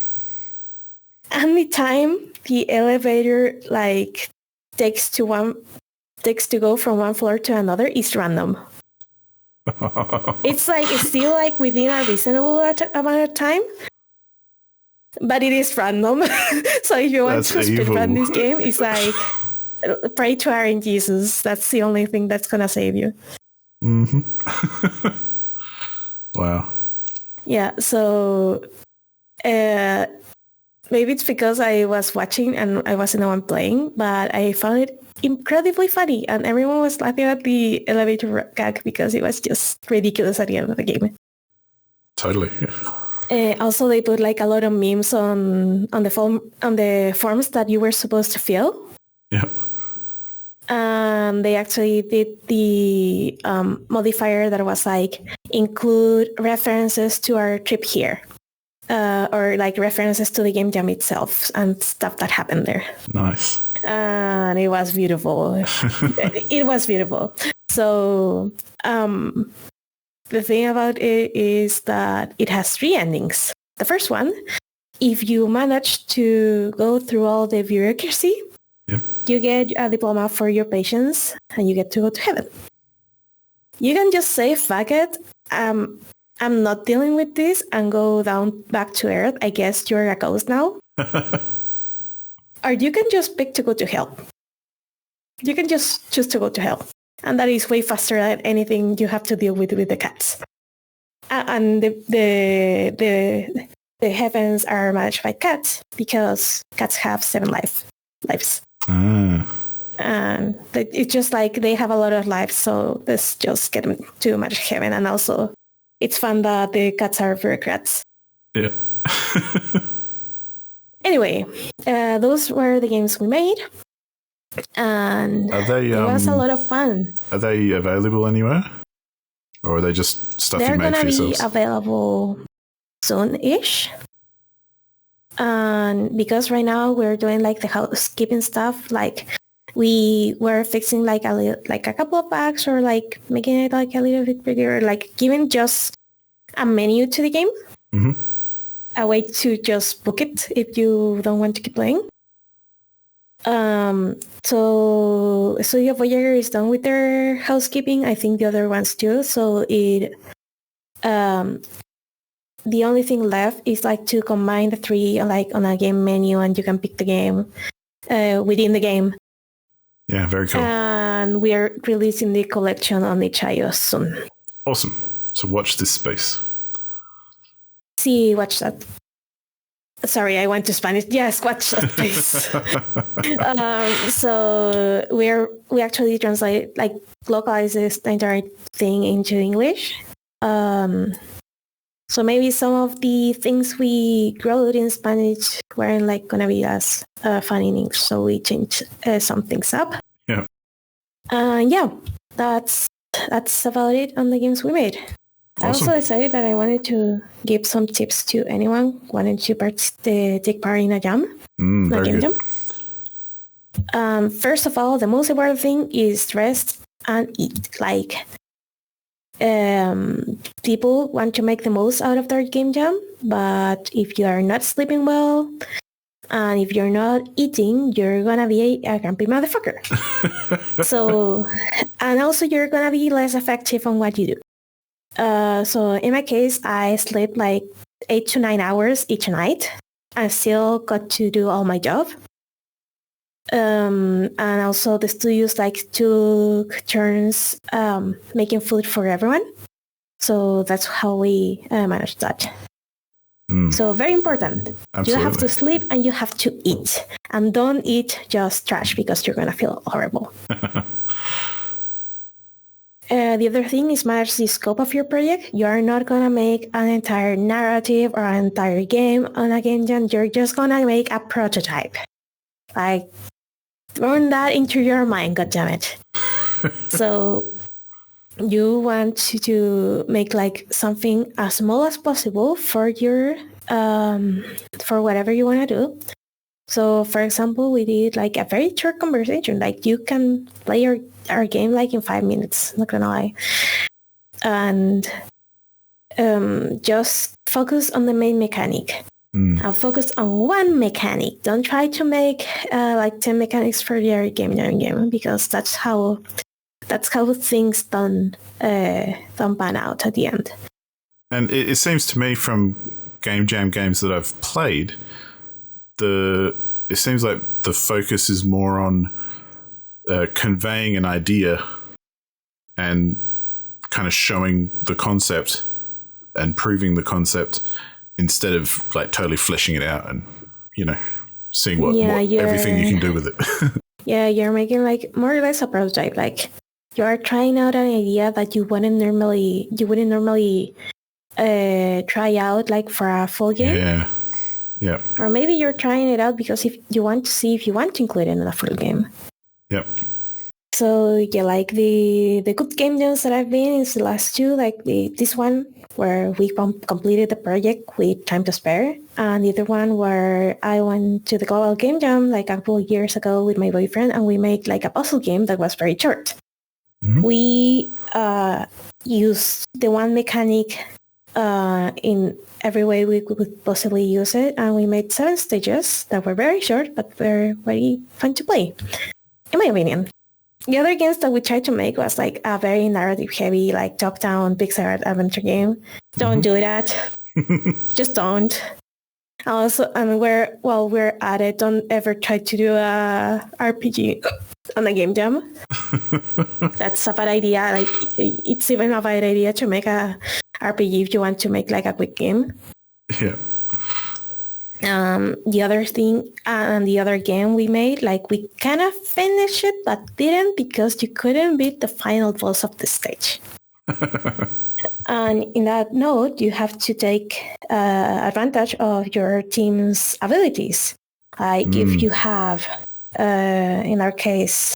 And the time the elevator like takes to go from one floor to another is random. It's still like within a reasonable amount of time, but it is random. So if you want to speedrun this game, it's like pray to Aaron Jesus. That's the only thing that's gonna save you. Wow. Yeah. So maybe it's because I was watching and I wasn't the one playing, but I found it incredibly funny, and everyone was laughing at the elevator gag because it was just ridiculous at the end of the game. Totally. Also, they put like a lot of memes on the forms that you were supposed to fill. Yeah. And they actually did the modifier that was like include references to our trip here, or like references to the game jam itself and stuff that happened there. Nice. And it was beautiful. It was beautiful. So the thing about it is that it has 3 endings. The first one, if you manage to go through all the bureaucracy, yep, you get a diploma for your patience and you get to go to heaven. You can just say, fuck it, I'm not dealing with this, and go down back to earth. I guess you're a ghost now. Or you can just pick to go to hell. You can just choose to go to hell. And that is way faster than anything you have to deal with the cats. And the heavens are managed by cats, because cats have 7 lives. And it's just like they have a lot of lives, so let's just get them to manage heaven. And also, it's fun that the cats are bureaucrats. Yeah. Anyway, those were the games we made, and it was a lot of fun. Are they available anywhere, or are they just stuff you made for yourselves? They're going to be available soon-ish, and because right now we're doing like the housekeeping stuff, like we were fixing like a couple of bugs, or like making it like a little bit bigger, like giving just a menu to the game. Mm-hmm. A way to just book it if you don't want to keep playing. So Studio Voyager is done with their housekeeping. I think the other ones too. So the only thing left is like to combine the 3 like on a game menu, and you can pick the game within the game. Yeah, very cool. And we are releasing the collection on itch.io soon. Awesome. So watch this space. See, watch that. Sorry, I went to Spanish. Yes, watch that, please. So we actually translate, like, localize the entire thing into English. So maybe some of the things we wrote in Spanish weren't like gonna be as fun in English, so we changed some things up. Yeah. Yeah, that's about it on the games we made. Awesome. I also decided that I wanted to give some tips to anyone wanting to take part in a jam, a game jam. First of all, the most important thing is rest and eat. Like, people want to make the most out of their game jam, but if you are not sleeping well and if you're not eating, you're gonna be a grumpy motherfucker. So, and also you're gonna be less effective on what you do. So in my case, I sleep like 8 to 9 hours each night. I still got to do all my job. And also the studios took turns making food for everyone. So that's how we managed that. So very important. Absolutely. You have to sleep and you have to eat. And don't eat just trash because you're going to feel horrible. The other thing is manage the scope of your project. You are not going to make an entire narrative or an entire game on a game jam. You're just going to make a prototype. Like, throw that into your mind, goddammit. So you want to make like something as small as possible for your for whatever you want to do. So for example, we did like a very short conversation. Like you can play our game like in 5 minutes, not gonna lie. And just focus on the main mechanic. And focus on one mechanic. Don't try to make like 10 mechanics for your game because that's how things don't pan out at the end. And it seems to me from game jam games that I've played, it seems like the focus is more on conveying an idea and kind of showing the concept and proving the concept instead of like totally fleshing it out and, you know, seeing what everything you can do with it. Yeah, you're making like more or less a prototype. Like you are trying out an idea that you wouldn't normally try out like for a full game. Yeah. Or maybe you're trying it out because if you want to see if you want to include it in a full game. Yep. So yeah, like the good game jams that I've been is the last two, like this one where we completed the project with time to spare, and the other one where I went to the global game jam like a couple of years ago with my boyfriend, and we made like a puzzle game that was very short. Mm-hmm. We used the one mechanic in every way we could possibly use it, and we made 7 stages that were very short but were very fun to play, in my opinion. The other games that we tried to make was like a very narrative heavy, like top-down pixel art adventure game. Don't do that. Just don't. Also, and we're at it, don't ever try to do a RPG on a game jam. That's a bad idea. Like it's even a bad idea to make a RPG if you want to make like a quick game. Yeah. The other thing and the other game we made, like we kind of finished it but didn't because you couldn't beat the final boss of the stage. And in that note, you have to take advantage of your team's abilities. Like if you have, in our case,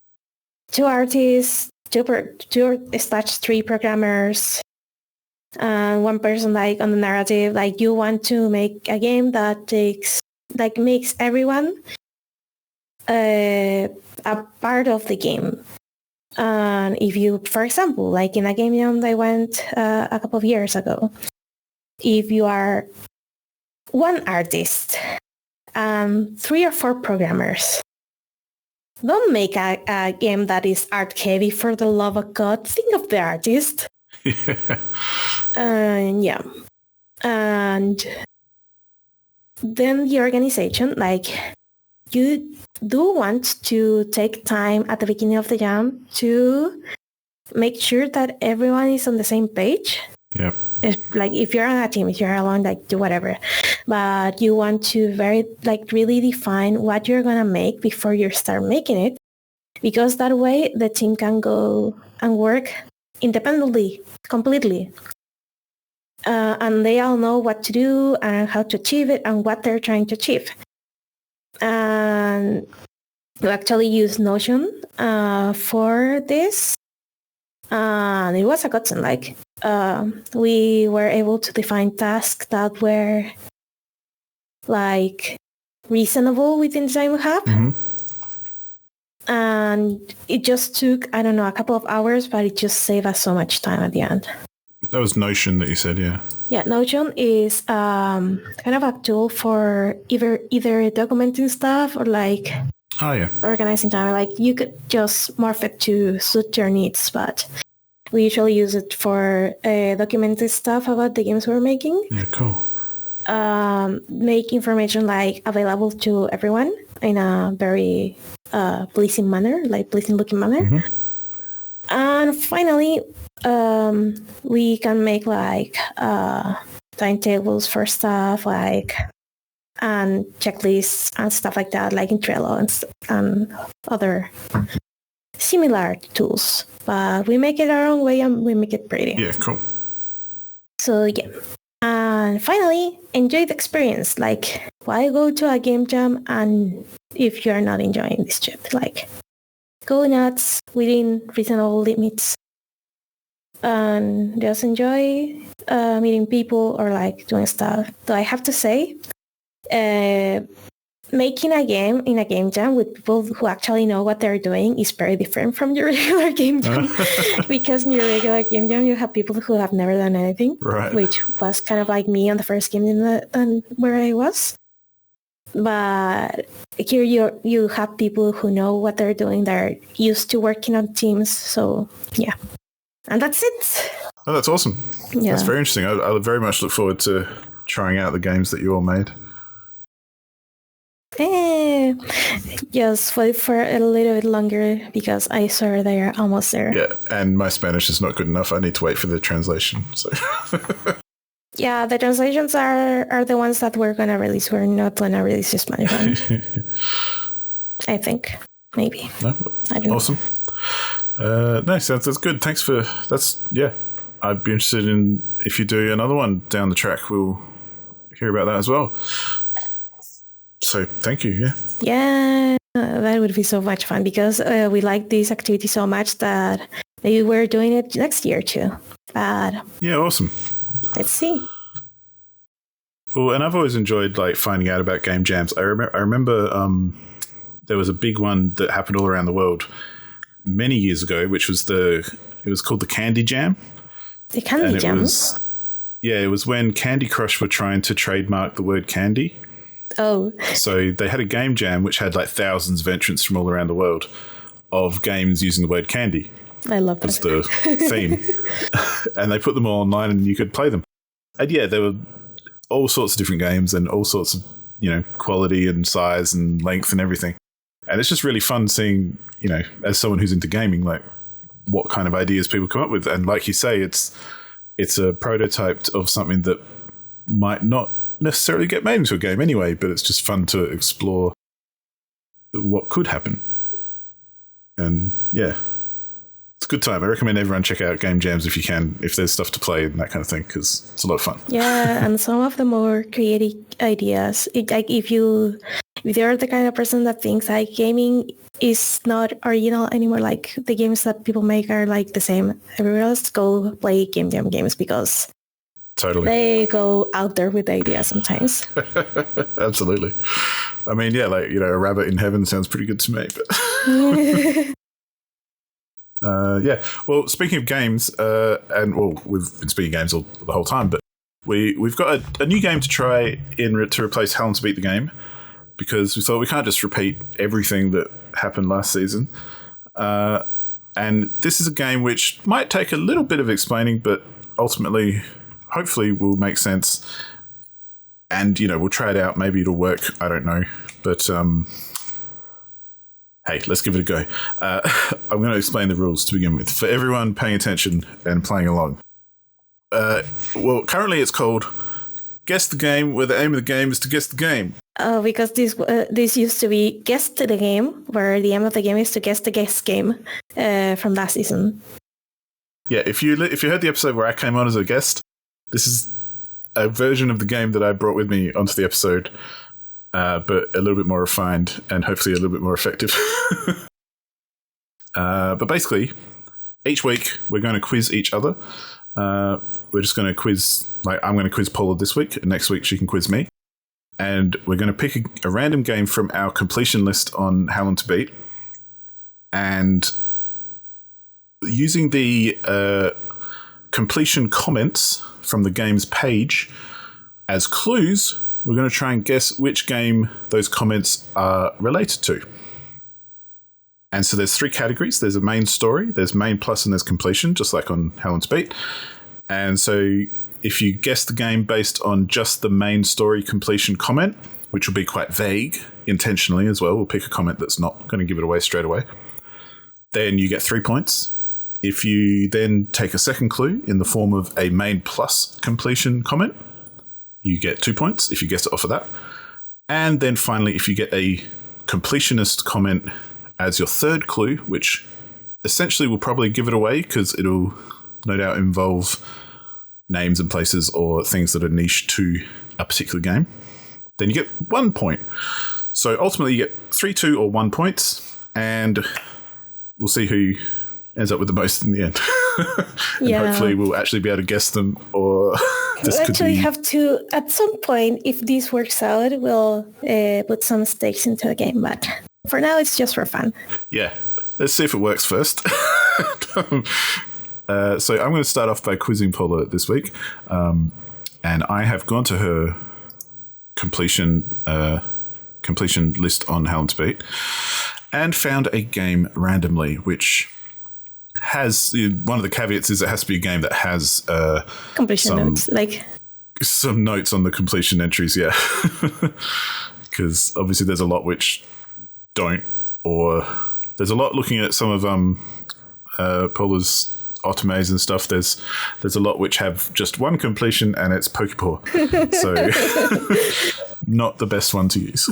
2 artists, 2/3 programmers, and 1 person like on the narrative, like you want to make a game that makes everyone a part of the game. And if you, for example, like in a game jam that I went a couple of years ago, if you are 1 artist and 3 or 4 programmers, don't make a game that is art heavy, for the love of God. Think of the artist. And then the organization, like you do want to take time at the beginning of the jam to make sure that everyone is on the same page. Yep. If you're on a team, if you're alone, like do whatever, but you want to really define what you're gonna make before you start making it, because that way the team can go and work independently, completely. And they all know what to do and how to achieve it and what they're trying to achieve. And we actually use Notion for this. And it was a godsend. Like we were able to define tasks that were like reasonable within the time we have. Mm-hmm. And it just took, I don't know, a couple of hours, but it just saved us so much time at the end. That was Notion that you said, yeah. Yeah, Notion is kind of a tool for either documenting stuff or like organizing time. Like you could just morph it to suit your needs, but we usually use it for documenting stuff about the games we're making. Yeah, cool. Make information like available to everyone in a very pleasing manner, like pleasing looking manner. Mm-hmm. And finally, we can make like timetables for stuff like and checklists and stuff like that, like in Trello and other similar tools. But we make it our own way and we make it pretty. Yeah, cool. So yeah. And finally, enjoy the experience. Like, why go to a game jam and if you're not enjoying this trip? Like, go nuts within reasonable limits and just enjoy meeting people or like doing stuff. Though I have to say, making a game in a game jam with people who actually know what they're doing is very different from your regular game jam. Because in your regular game jam, you have people who have never done anything, right? Which was kind of like me on the first game jam where I was. But here you have people who know what they're doing. They're used to working on teams. So yeah, and that's it. Oh, that's awesome. Yeah. That's very interesting. I very much look forward to trying out the games that you all made. Just wait for a little bit longer because I saw they're almost there. Yeah, and my Spanish is not good enough. I need to wait for the translation. So. Yeah, the translations are the ones that we're gonna release. We're not gonna release the Spanish one. I think maybe. No, I don't awesome. Nice. That's good. Thanks for that's. Yeah, I'd be interested in if you do another one down the track. We'll hear about that as well. So thank you. Yeah. Yeah, that would be so much fun because we like this activity so much that maybe we're doing it next year too. But yeah, awesome. Let's see. Well, and I've always enjoyed like finding out about game jams. I remember there was a big one that happened all around the world many years ago, which was it was called the Candy Jam. The Candy Jam. It was when Candy Crush were trying to trademark the word candy. Oh. So they had a game jam which had like thousands of entrants from all around the world of games using the word candy. I love that. That's the theme. And they put them all online and you could play them. And yeah, there were all sorts of different games and all sorts of, quality and size and length and everything. And it's just really fun seeing, as someone who's into gaming, like what kind of ideas people come up with. And like you say, it's a prototype of something that might not necessarily get made into a game anyway, but it's just fun to explore what could happen. And yeah, it's a good time. I recommend everyone check out game jams if you can, if there's stuff to play and that kind of thing, because it's a lot of fun. Yeah, and some of the more creative ideas, like if you're the kind of person that thinks like gaming is not original anymore, like the games that people make are like the same everywhere else, go play game jam games because totally they go out there with ideas sometimes. Absolutely. I mean, yeah, like, a rabbit in heaven sounds pretty good to me, but yeah. Well, speaking of games, we've been speaking games the whole time, but we've got a new game to try to replace How Long to Beat the Game, because we thought we can't just repeat everything that happened last season. And this is a game which might take a little bit of explaining, but ultimately, hopefully, will make sense. And, we'll try it out. Maybe it'll work. I don't know. But hey, let's give it a go. I'm going to explain the rules to begin with for everyone paying attention and playing along. Well, currently it's called Guess the Game, where the aim of the game is to guess the game. Oh, because this used to be Guess the Game, where the aim of the game is to guess the guess game from last season. Yeah, if you heard the episode where I came on as a guest, this is a version of the game that I brought with me onto the episode. But a little bit more refined and hopefully a little bit more effective. But basically, each week we're going to quiz each other. We're just going to quiz, like I'm going to quiz Paula this week, and next week she can quiz me. And we're going to pick a random game from our completion list on How Long to Beat. And using the completion comments from the game's page as clues. We're going to try and guess which game those comments are related to. And so there's 3 categories. There's a main story, there's main plus, and there's completion, just like on Helen's Beat. And so if you guess the game based on just the main story completion comment, which will be quite vague intentionally as well, we'll pick a comment that's not going to give it away straight away, then you get 3 points. If you then take a second clue in the form of a main plus completion comment, you get 2 points if you guess it off of that. And then finally, if you get a completionist comment as your third clue, which essentially will probably give it away because it'll no doubt involve names and places or things that are niche to a particular game, then you get 1 point. So ultimately you get 3, 2, or 1 points, and we'll see who ends up with the most in the end. And hopefully we'll actually be able to guess them, or this we'll could actually be... have to, at some point, if this works out, we'll put some stakes into the game, but for now it's just for fun. Yeah, let's see if it works first. So I'm going to start off by quizzing Paula this week, and I have gone to her completion list on Helen's Beat and found a game randomly, which has, one of the caveats is it has to be a game that has completion notes, like some notes on the completion entries, yeah. Because obviously there's a lot which don't, or there's a lot looking at some of Paula's Otomes and stuff. There's a lot which have just one completion, and it's Pokepaw. So not the best one to use.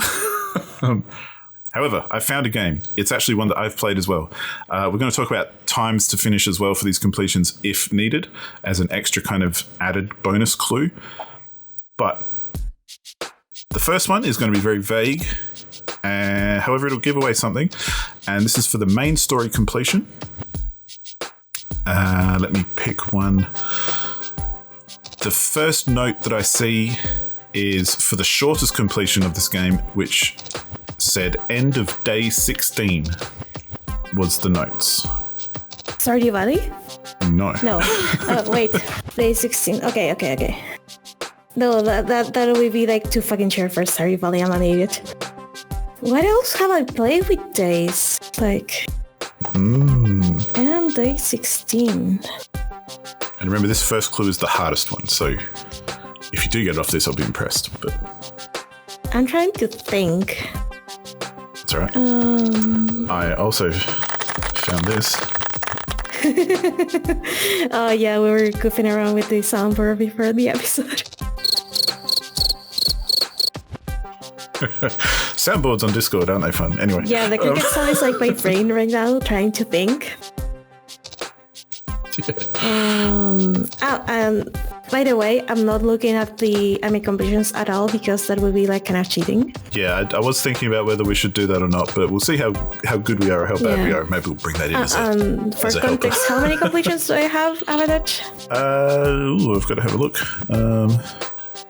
However, I found a game. It's actually one that I've played as well. We're going to talk about times to finish as well for these completions if needed, as an extra kind of added bonus clue. But the first one is going to be very vague. However, it'll give away something. And this is for the main story completion. Let me pick one. The first note that I see is for the shortest completion of this game, which said end of day 16 was the notes. Stardew Valley? No. Wait, day 16. Okay. No, that would be like too fucking short for Stardew Valley. I'm an idiot. What else have I played with days? Like... And day 16. And remember, this first clue is the hardest one, so if you do get it off this, I'll be impressed. But I'm trying to think. It's alright. I also found this. Oh yeah, we were goofing around with the soundboard before the episode. Soundboards on Discord, aren't they fun? Anyway. Yeah, the cricket sound is like my brain right now trying to think. And by the way, I'm not looking at the completions at all because that would be like kind of cheating. Yeah, I was thinking about whether we should do that or not, but we'll see how good we are or how bad we are. Maybe we'll bring that in as for context, how many completions do I have out of that? I've got to have a look.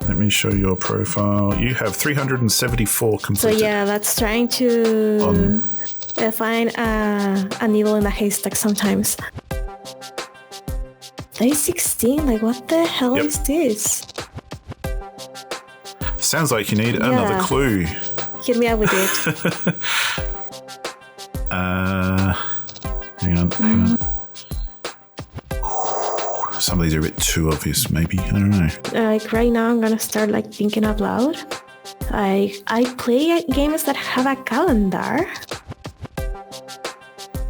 Let me show your profile. You have 374 completed. So yeah, that's trying to find a needle in a haystack sometimes. Day 16, like what the hell is this? Sounds like you need another clue. Hit me up with it. Hang on. Some of these are a bit too obvious, maybe. I don't know. Like right now, I'm gonna start like thinking out loud. I play games that have a calendar.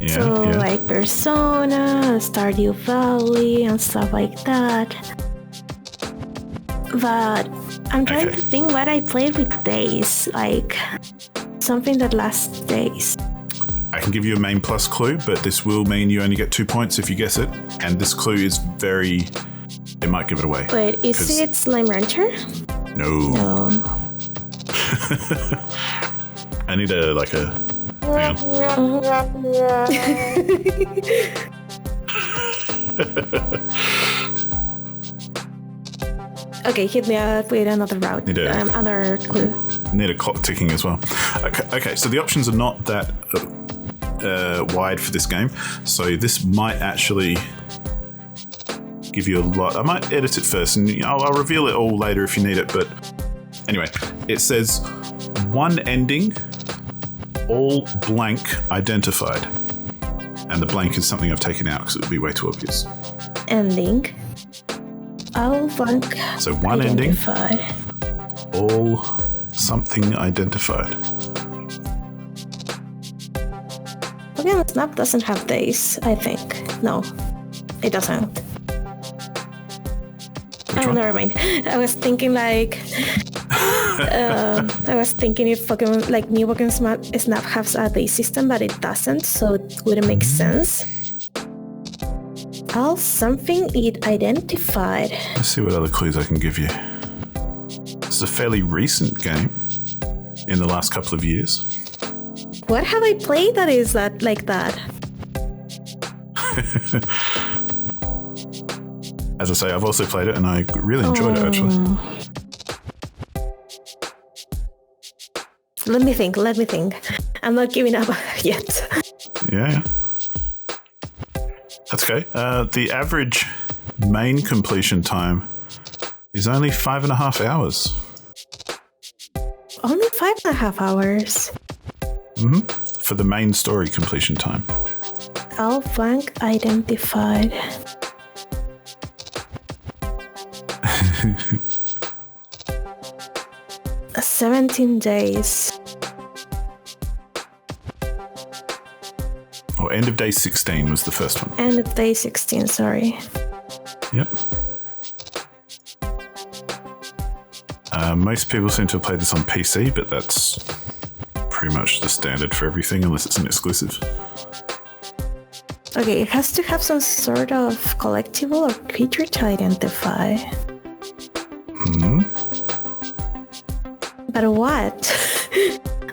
Yeah, so like Persona, Stardew Valley, and stuff like that. But I'm trying to think what I played with days, like something that lasts days. I can give you a main plus clue, but this will mean you only get 2 points if you guess it. And this clue is it might give it away. Wait, is it Slime Rancher? No. I need hang on. Okay, hit me up with another route. Other clue. Need a clock ticking as well. Okay, so the options are not that wide for this game. So this might actually give you a lot. I might edit it first, and I'll reveal it all later if you need it. But anyway, it says one ending, all blank identified. And the blank is something I've taken out because it would be way too obvious. Ending. All blank. So one identified. Ending, all something identified. Pokemon Snap doesn't have days, I think. No, it doesn't. Which one? Never mind. I was thinking if Pokemon, like new Pokemon Snap has a day system, but it doesn't, so it wouldn't make sense. All something it identified. Let's see what other clues I can give you. This is a fairly recent game in the last couple of years. What have I played that is that like that? As I say, I've also played it and I really enjoyed it actually. Let me think. I'm not giving up yet. Yeah. That's okay. The average main completion time is only 5.5 hours. Only 5.5 hours. For the main story completion time. All blank identified. 17 days. Or end of day 16 was the first one. End of day 16, sorry. Yep. Most people seem to have played this on PC, but that's pretty much the standard for everything unless it's an exclusive. Okay, it has to have some sort of collectible or creature to identify. But what?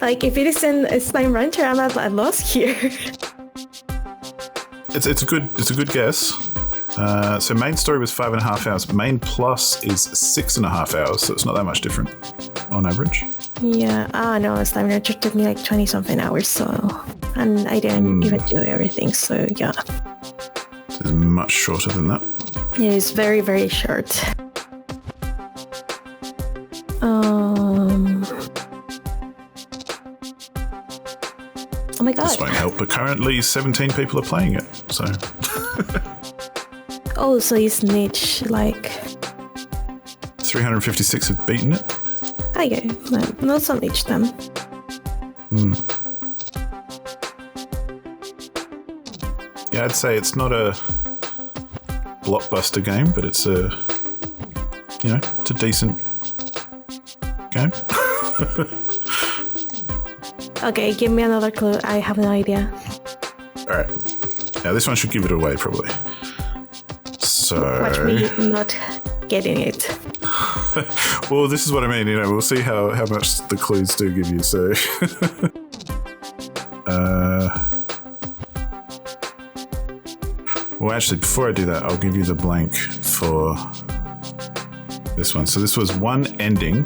Like, if it isn't a Slime Rancher, I'm at a loss here. It's a good guess. So main story was 5.5 hours. Main plus is 6.5 hours, so it's not that much different on average. Yeah. No, Slime Rancher took me like 20-something hours, so... And I didn't even do everything, so yeah. It's much shorter than that. It is very, very short. Oh my god. This won't help, but currently 17 people are playing it, so... Oh, so it's niche, like... 356 have beaten it. Okay, not so niche then. Yeah, I'd say it's not a blockbuster game, but it's a decent game. Okay, give me another clue. I have no idea. Alright. Now this one should give it away, probably. So... Watch me not getting it. Well, this is what I mean, we'll see how much the clues do give you, so... Well, actually, before I do that, I'll give you the blank for this one. So this was one ending,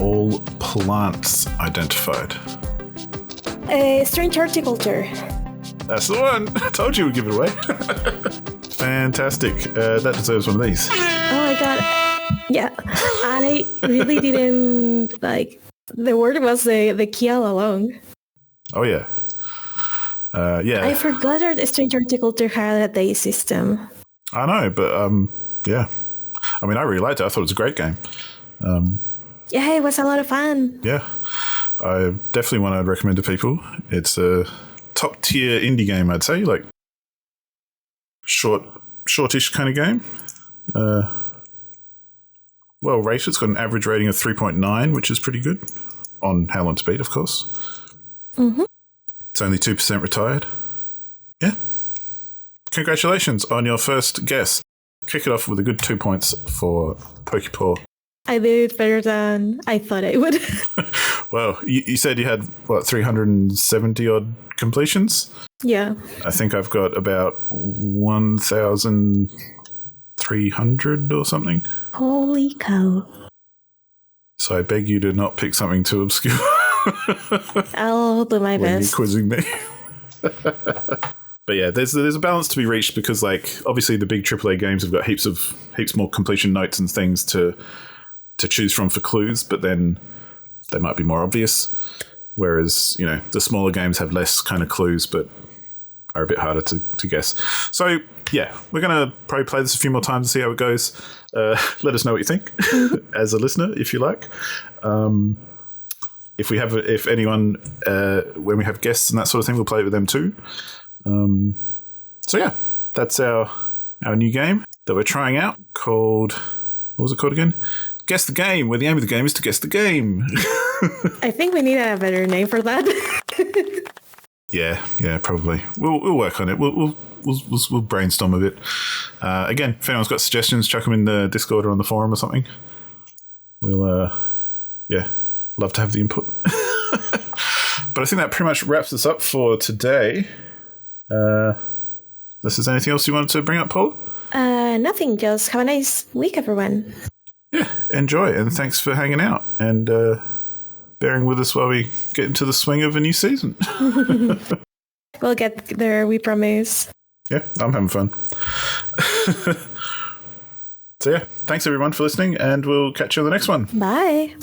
all plants identified. Strange horticulture. That's the one. I told you we'd give it away. Fantastic. That deserves one of these. Oh my god. Yeah. I really didn't like... The word was the key all along. Oh, yeah. Yeah. I forgot that Strange Horticulture had a day system. I know, but yeah. I mean, I really liked it. I thought it was a great game. Yeah, it was a lot of fun. Yeah. I definitely one I'd recommend to people. It's a top tier indie game, I'd say, like shortish kind of game. Well rated. It's got an average rating of 3.9, which is pretty good on How Long to Beat, of course. It's only 2% retired. Yeah. Congratulations on your first guess. Kick it off with a good 2 points for Pokepaw. I did it better than I thought I would. Well, you said you had, 370 odd completions? Yeah. I think I've got about 1,300 or something. Holy cow. So I beg you to not pick something too obscure. I'll do my when best. you're quizzing me. But yeah, there's a balance to be reached because, like, obviously the big AAA games have got heaps more completion notes and things to choose from for clues, but then they might be more obvious. Whereas, you know, the smaller games have less kind of clues, but are a bit harder to guess. So yeah, we're going to probably play this a few more times to see how it goes. Let us know what you think as a listener, if you like. If anyone, when we have guests and that sort of thing, we'll play it with them too. So yeah, that's our new game that we're trying out called, what was it called again? Guess the Game, where the aim of the game is to guess the game. I think we need a better name for that. Yeah, probably. We'll work on it. We'll brainstorm a bit. Again, if anyone's got suggestions, chuck them in the Discord or on the forum or something. We'll, love to have the input. But I think that pretty much wraps us up for today. Unless there's anything else you wanted to bring up, Paula? Nothing. Just have a nice week, everyone. Yeah, enjoy. And thanks for hanging out and bearing with us while we get into the swing of a new season. We'll get there, we promise. Yeah, I'm having fun. So yeah, thanks everyone for listening, and we'll catch you on the next one. Bye.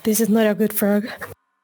This is not a good frog.